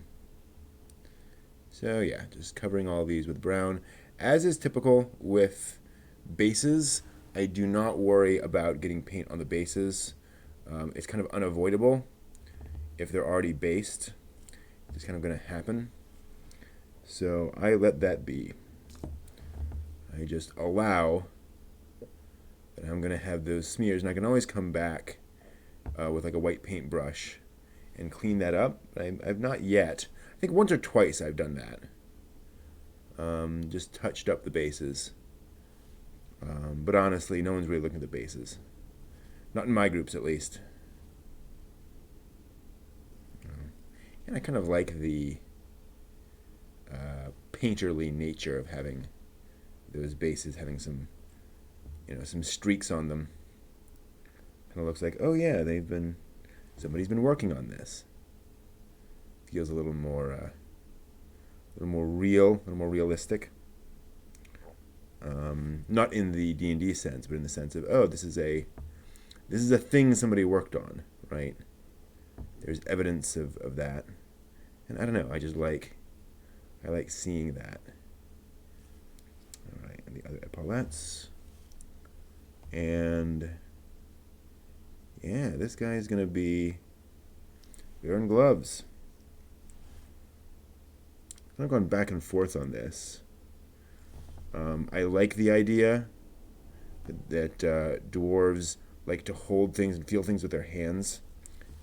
So yeah, just covering all these with brown. As is typical with bases, I do not worry about getting paint on the bases. It's kind of unavoidable if they're already based. It's kind of going to happen. So I let that be. I I just allow that I'm going to have those smears, and I can always come back with like a white paintbrush and clean that up. I've not yet. I think once or twice I've done that. Just touched up the bases. But honestly, no one's really looking at the bases. Not in my groups, at least. And I kind of like the painterly nature of having those bases having some, some streaks on them. Kind of looks like, oh yeah, somebody's been working on this. Feels a little more real, a little more realistic. Not in the D&D sense, but in the sense of, oh, this is a thing somebody worked on, right? There's evidence of that. And I don't know, I like seeing that. All right, and the other epaulettes. And yeah, this guy's going to be wearing gloves. I'm going back and forth on this. I like the idea that dwarves like to hold things and feel things with their hands.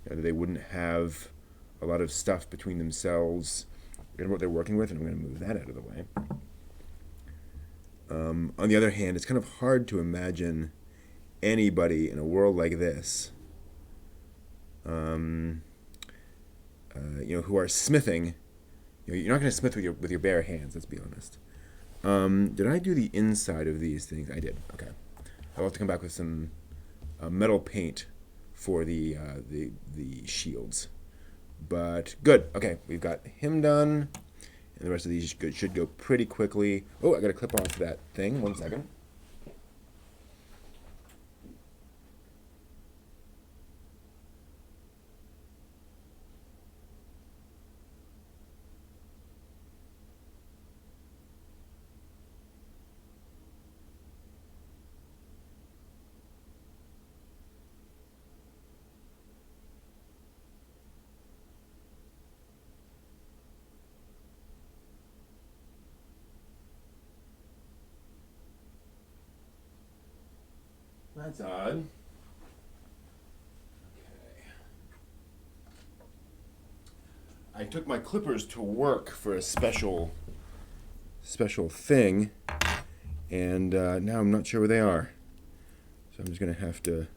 That they wouldn't have a lot of stuff between themselves and what they're working with, and I'm going to move that out of the way. On the other hand, it's kind of hard to imagine anybody in a world like this, who are smithing. You're not going to smith with your bare hands. Let's be honest. Did I do the inside of these things? I did. Okay. I'll have to come back with some metal paint for the shields. But good. Okay, we've got him done, and the rest of these should go pretty quickly. Oh, I got to clip off that thing. 1 second. That's odd. Okay. I took my clippers to work for a special thing, and now I'm not sure where they are. So I'm just going to have to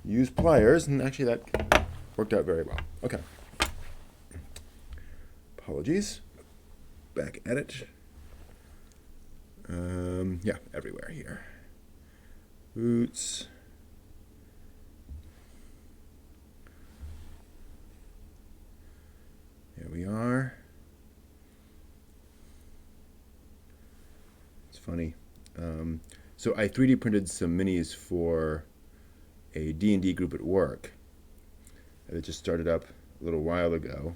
use pliers, and actually that worked out very well. Okay. Apologies. Back at it. Yeah, everywhere here. Boots. There we are. It's funny. So I 3D printed some minis for a D&D group at work that just started up a little while ago.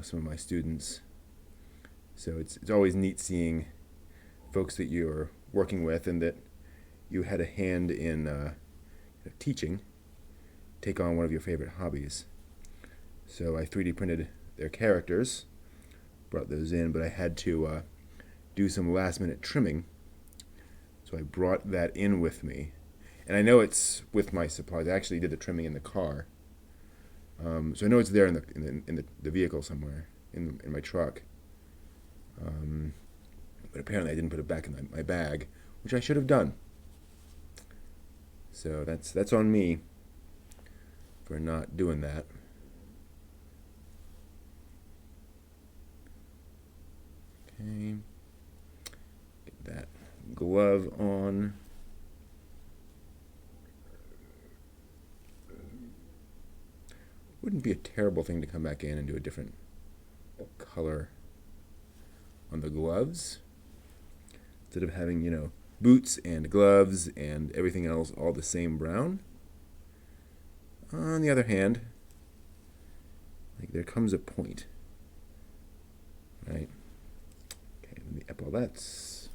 Some of my students. So it's always neat seeing folks that you're working with and that you had a hand in teaching take on one of your favorite hobbies. So I 3D printed their characters, brought those in, but I had to do some last minute trimming. So I brought that in with me. And I know it's with my supplies. I actually did the trimming in the car. So I know it's there in the vehicle somewhere, in my truck. But apparently I didn't put it back in my bag, which I should have done. So that's on me for not doing that. Okay. Get that glove on. Wouldn't be a terrible thing to come back in and do a different color on the gloves. Instead of having, boots and gloves and everything else all the same brown. On the other hand, there comes a point, right? Okay, the epaulettes.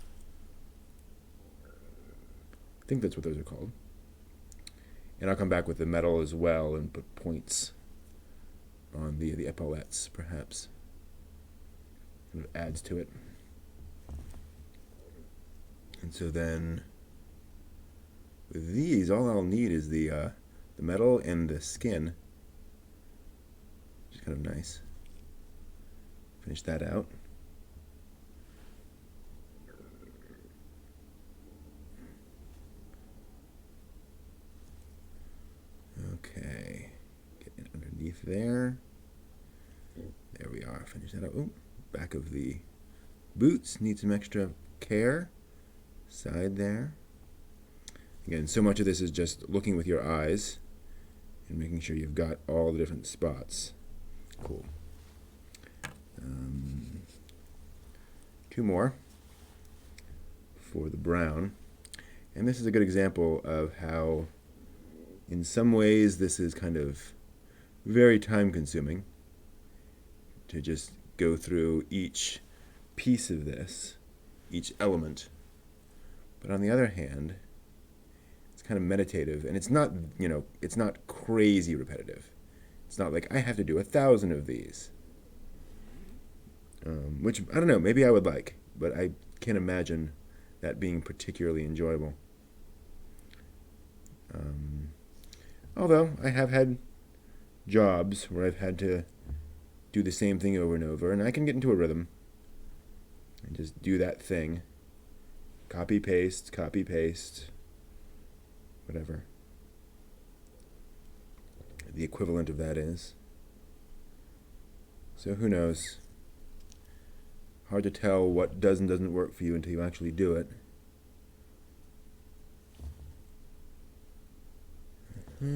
I think that's what those are called. And I'll come back with the metal as well and put points on the epaulettes, perhaps. Kind of adds to it. And so then with these, all I'll need is the metal and the skin, which is kind of nice. Finish that out. Okay, get it underneath there. There we are. Finish that out. Ooh, back of the boots need some extra care. Side there. Again, so much of this is just looking with your eyes and making sure you've got all the different spots. Cool. Two more for the brown. And this is a good example of how, in some ways, this is kind of very time consuming to just go through each piece of this, each element. But on the other hand, it's kind of meditative, and it's not, it's not crazy repetitive. It's not like I have to do 1,000 of these, which I don't know, maybe I would like, but I can't imagine that being particularly enjoyable. Although I have had jobs where I've had to do the same thing over and over, and I can get into a rhythm and just do that thing. Copy, paste, whatever the equivalent of that is. So who knows? Hard to tell what does and doesn't work for you until you actually do it. Yeah.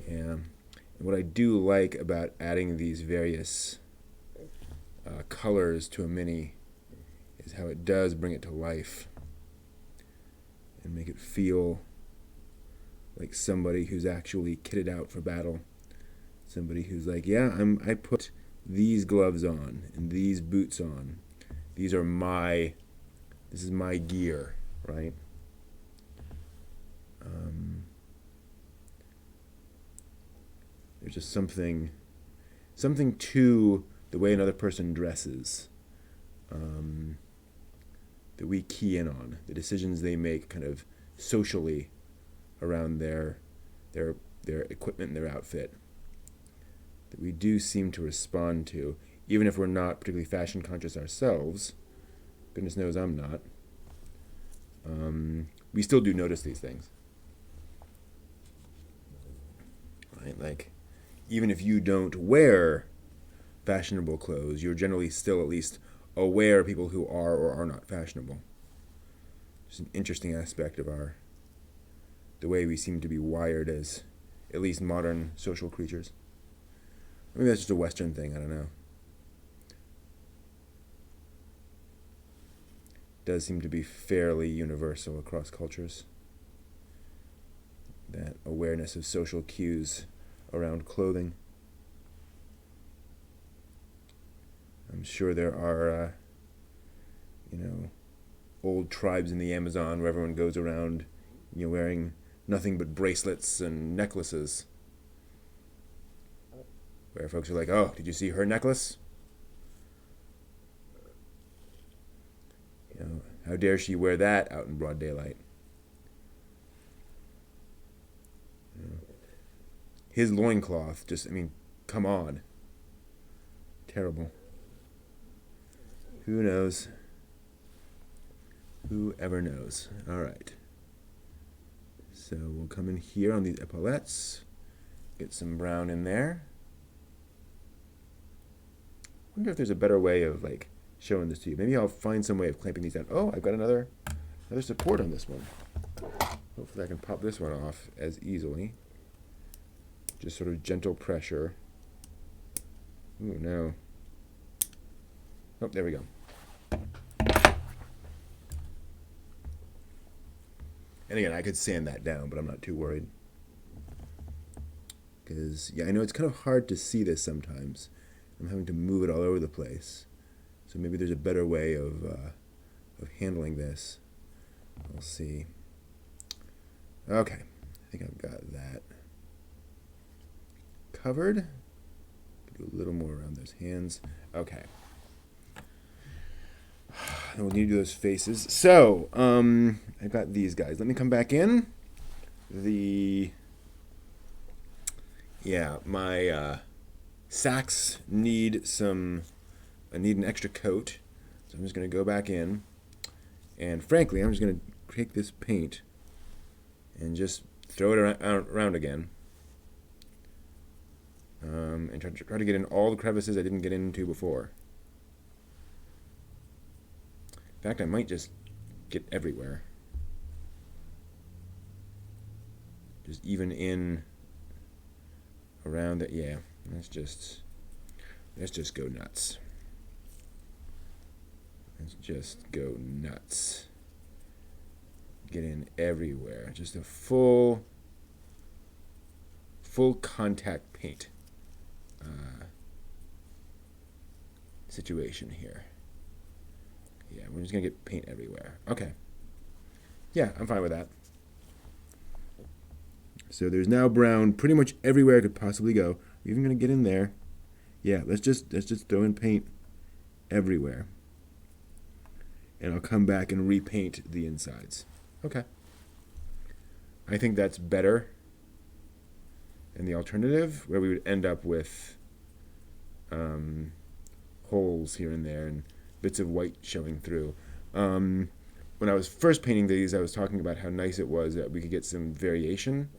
And what I do like about adding these various colors to a mini is how it does bring it to life and make it feel like somebody who's actually kitted out for battle. Somebody who's like, yeah, I put these gloves on and these boots on. This is my gear, right? There's just something to the way another person dresses that we key in on, the decisions they make kind of socially around their equipment and their outfit, that we do seem to respond to, even if we're not particularly fashion conscious ourselves. Goodness knows I'm not. We still do notice these things. Right? Like, even if you don't wear fashionable clothes, you're generally still at least aware of people who are or are not fashionable. It's an interesting aspect of the way we seem to be wired as at least modern social creatures. Maybe that's just a Western thing, I don't know. It does seem to be fairly universal across cultures. That awareness of social cues around clothing. I'm sure there are, old tribes in the Amazon where everyone goes around, wearing nothing but bracelets and necklaces. Where folks are like, oh, did you see her necklace? How dare she wear that out in broad daylight? His loincloth, come on. Terrible. Who knows? Whoever knows. All right. So we'll come in here on these epaulettes. Get some brown in there. Wonder if there's a better way of showing this to you. Maybe I'll find some way of clamping these down. Oh, I've got another support on this one. Hopefully I can pop this one off as easily. Just sort of gentle pressure. Ooh, no. Oh, there we go. And again, I could sand that down, but I'm not too worried. Because, I know it's kind of hard to see this sometimes. I'm having to move it all over the place. So maybe there's a better way of handling this. We'll see. Okay, I think I've got that covered. Do a little more around those hands. Okay. we'll need to do those faces. So, I've got these guys. Let me come back in. My sacks need I need an extra coat. So I'm just going to go back in. And frankly, I'm just going to take this paint and just throw it around again. And try to get in all the crevices I didn't get into before. In fact, I might just get everywhere. Just even in around it. Yeah, let's just go nuts. Let's just go nuts. Get in everywhere. Just a full contact paint situation here. Yeah, we're just gonna get paint everywhere. Okay. Yeah, I'm fine with that. So there's now brown pretty much everywhere I could possibly go. We're even gonna get in there. Yeah, let's just throw in paint everywhere. And I'll come back and repaint the insides. Okay. I think that's better than the alternative, where we would end up with holes here and there and bits of white showing through. When I was first painting these, I was talking about how nice it was that we could get some variation,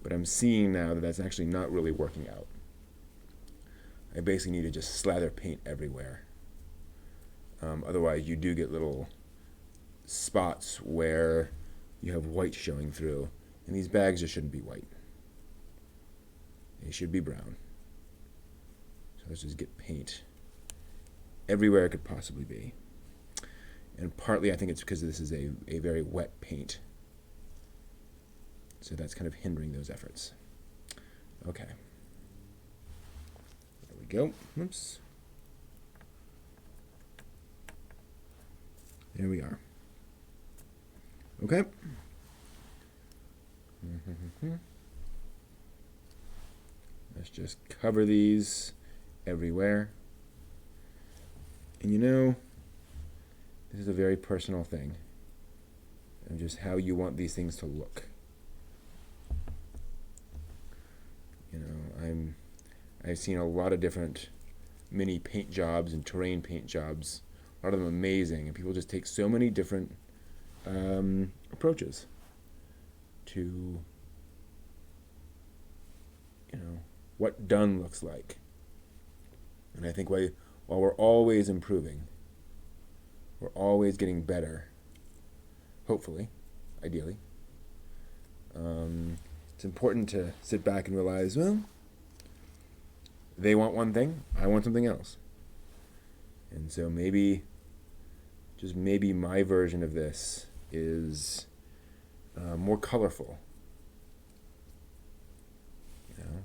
but I'm seeing now that that's actually not really working out. I basically need to just slather paint everywhere. Otherwise, you do get little spots where you have white showing through, and these bags just shouldn't be white. They should be brown. So let's just get paint everywhere it could possibly be. And partly I think it's because this is a very wet paint. So that's kind of hindering those efforts. Okay. There we go. Oops. There we are. Okay. Let's just cover these everywhere. And you know, this is a very personal thing. And just how you want these things to look. You know, I've seen a lot of different mini paint jobs and terrain paint jobs. A lot of them amazing, and people just take so many different approaches to, you know, what done looks like. And I think while we're always improving, we're always getting better, hopefully, ideally, it's important to sit back and realize, well, they want one thing, I want something else. And so maybe, just maybe my version of this is more colorful. You know?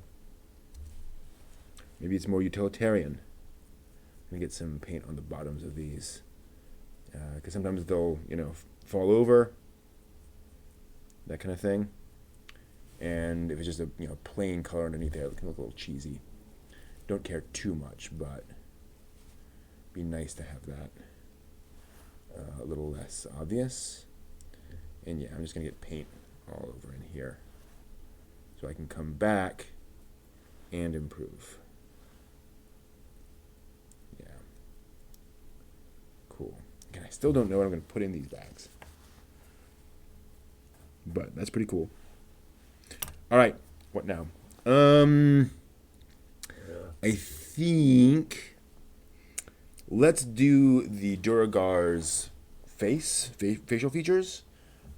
Maybe it's more utilitarian. I'm going to get some paint on the bottoms of these. Because sometimes they'll, you know, fall over. That kind of thing. And if it's just a, you know, plain color underneath there, it can look a little cheesy. Don't care too much, but it'd be nice to have that a little less obvious. And yeah, I'm just going to get paint all over in here so I can come back and improve. Yeah. Cool. Again, I still don't know what I'm going to put in these bags. But that's pretty cool. All right. What now? I think let's do the Duragar's facial features.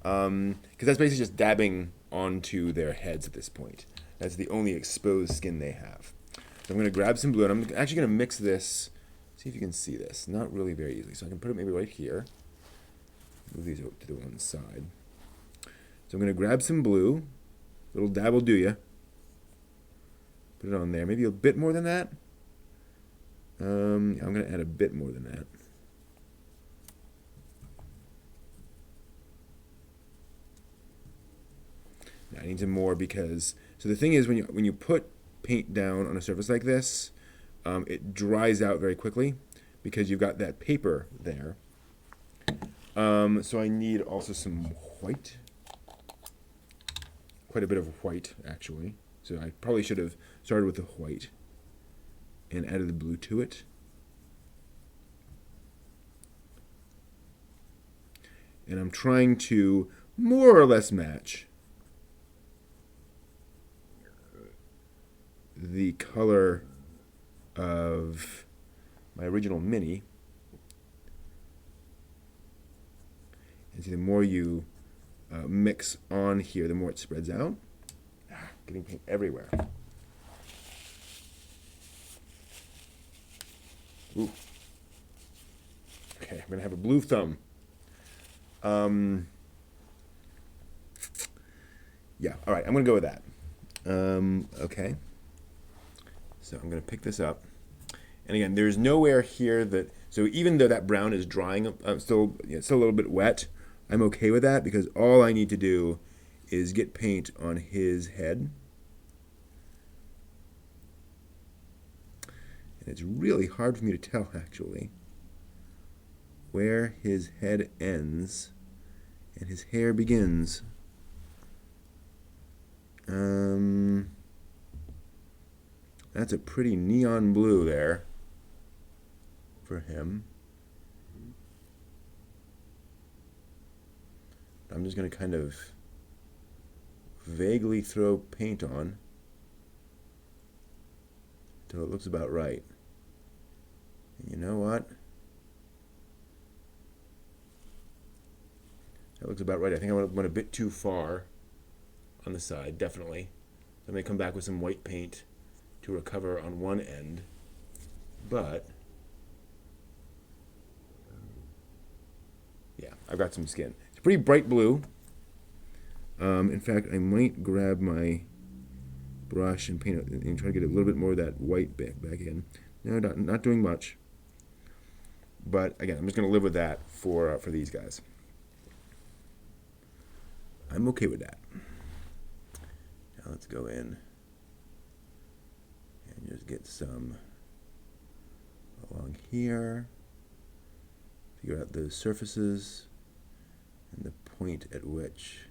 Because that's basically just dabbing onto their heads at this point. That's the only exposed skin they have. So I'm going to grab some blue, and I'm actually going to mix this. See if you can see this. Not really very easily. So I can put it maybe right here. Move these over to the one side. So I'm going to grab some blue. Little dab will do ya. Put it on there. Maybe a bit more than that. I'm going to add a bit more than that. I need some more because, so the thing is, when you put paint down on a surface like this, it dries out very quickly because you've got that paper there. So I need also some white. Quite a bit of white, actually. So I probably should have started with the white and added the blue to it. And I'm trying to more or less match the color of my original mini. And see, the more you mix on here, the more it spreads out. Getting paint everywhere. Ooh. Okay, I'm gonna have a blue thumb. Yeah, all right, I'm gonna go with that. Okay. So I'm gonna pick this up. And again, there's nowhere here that, so even though that brown is drying, still a little bit wet, I'm okay with that because all I need to do is get paint on his head. And it's really hard for me to tell, actually, where his head ends and his hair begins. That's a pretty neon blue there for him. I'm just going to kind of vaguely throw paint on until it looks about right. And you know what? That looks about right. I think I went a bit too far on the side, definitely. I may come back with some white paint to recover on one end, but yeah, I've got some skin. It's pretty bright blue. In fact, I might grab my brush and paint it and try to get a little bit more of that white back in. No, not doing much. But again, I'm just going to live with that for these guys. I'm okay with that. Now let's go in and just get some along here. Figure out those surfaces and the point at which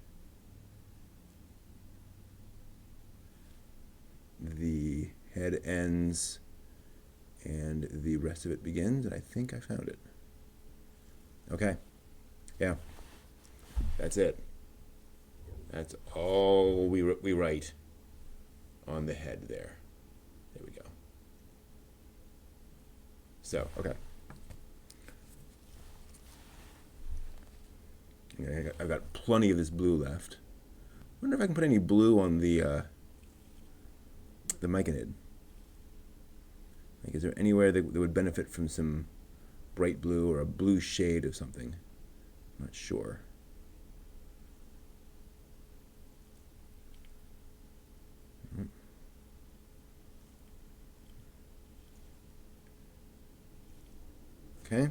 the head ends and the rest of it begins, and I think I found it. Okay. Yeah. That's it. That's all we write on the head there. There we go. So, okay. I've got plenty of this blue left. I wonder if I can put any blue on the Myconid. Like, is there anywhere that would benefit from some bright blue or a blue shade of something? I'm not sure. Okay.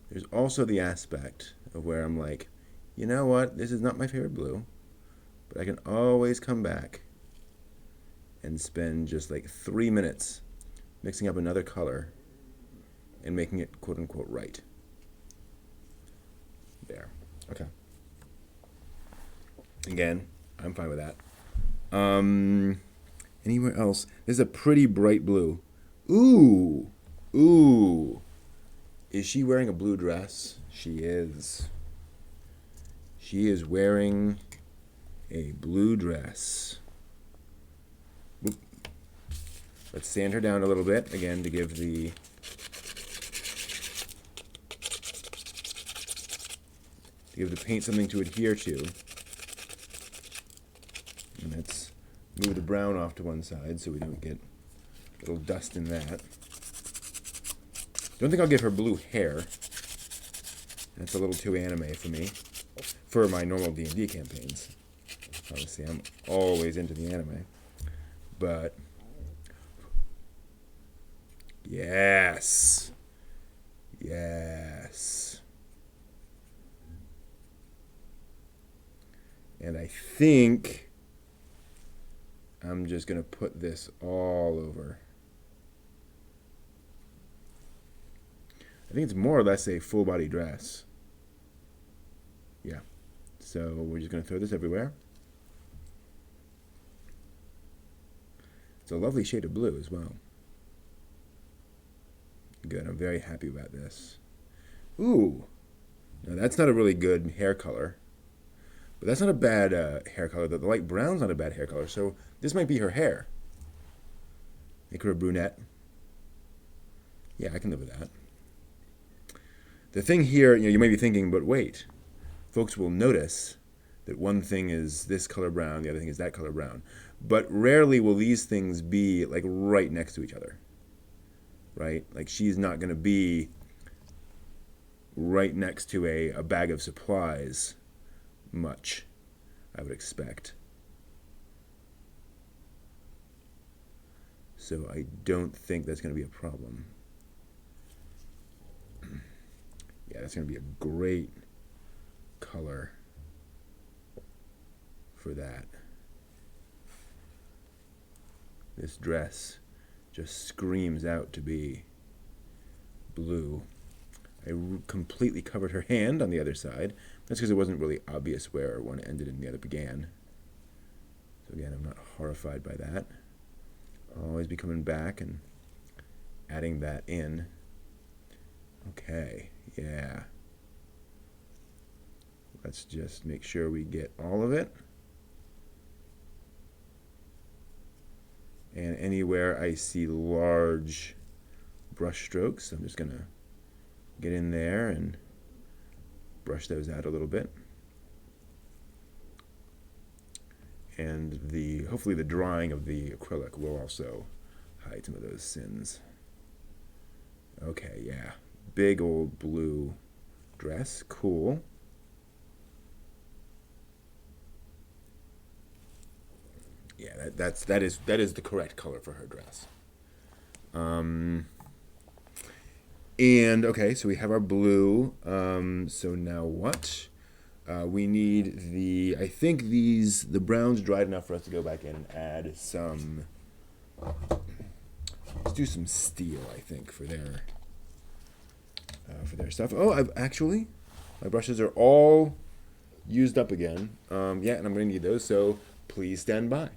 There's also the aspect of where I'm like, you know what, this is not my favorite blue, but I can always come back and spend just like 3 minutes mixing up another color and making it quote unquote right. There. Okay. Again, I'm fine with that. Anywhere else? This is a pretty bright blue. Ooh. Ooh. Is she wearing a blue dress? She is. She is wearing a blue dress. Whoop. Let's sand her down a little bit, again, to give the paint something to adhere to. And let's move the brown off to one side so we don't get a little dust in that. Don't think I'll give her blue hair. That's a little too anime for me, for my normal D&D campaigns. Obviously, I'm always into the anime. But, yes. Yes. And I think I'm just going to put this all over. I think it's more or less a full body dress. Yeah. So we're just going to throw this everywhere. It's a lovely shade of blue as well. Good. I'm very happy about this. Ooh. Now that's not a really good hair color. But that's not a bad hair color. The light brown's not a bad hair color. So this might be her hair. Make her a brunette. Yeah, I can live with that. The thing here, you might be thinking, but wait. Folks will notice that one thing is this color brown, the other thing is that color brown. But rarely will these things be like right next to each other. Right? Like she's not going to be right next to a bag of supplies much, I would expect. So I don't think that's going to be a problem. Yeah, that's going to be a great color for that. This dress just screams out to be blue. I completely covered her hand on the other side. That's because it wasn't really obvious where one ended and the other began. So again, I'm not horrified by that. I'll always be coming back and adding that in. Okay, yeah. Let's just make sure we get all of it. And anywhere I see large brush strokes, I'm just going to get in there and brush those out a little bit. And hopefully the drying of the acrylic will also hide some of those sins. Okay, yeah. Big old blue dress. Cool. Yeah, that is the correct color for her dress. And okay, so we have our blue. So now what? We need I think the brown's dried enough for us to go back in and add some. Let's do some steel, I think, for their stuff. Oh, my brushes are all used up again. Yeah, and I'm going to need those, so please stand by.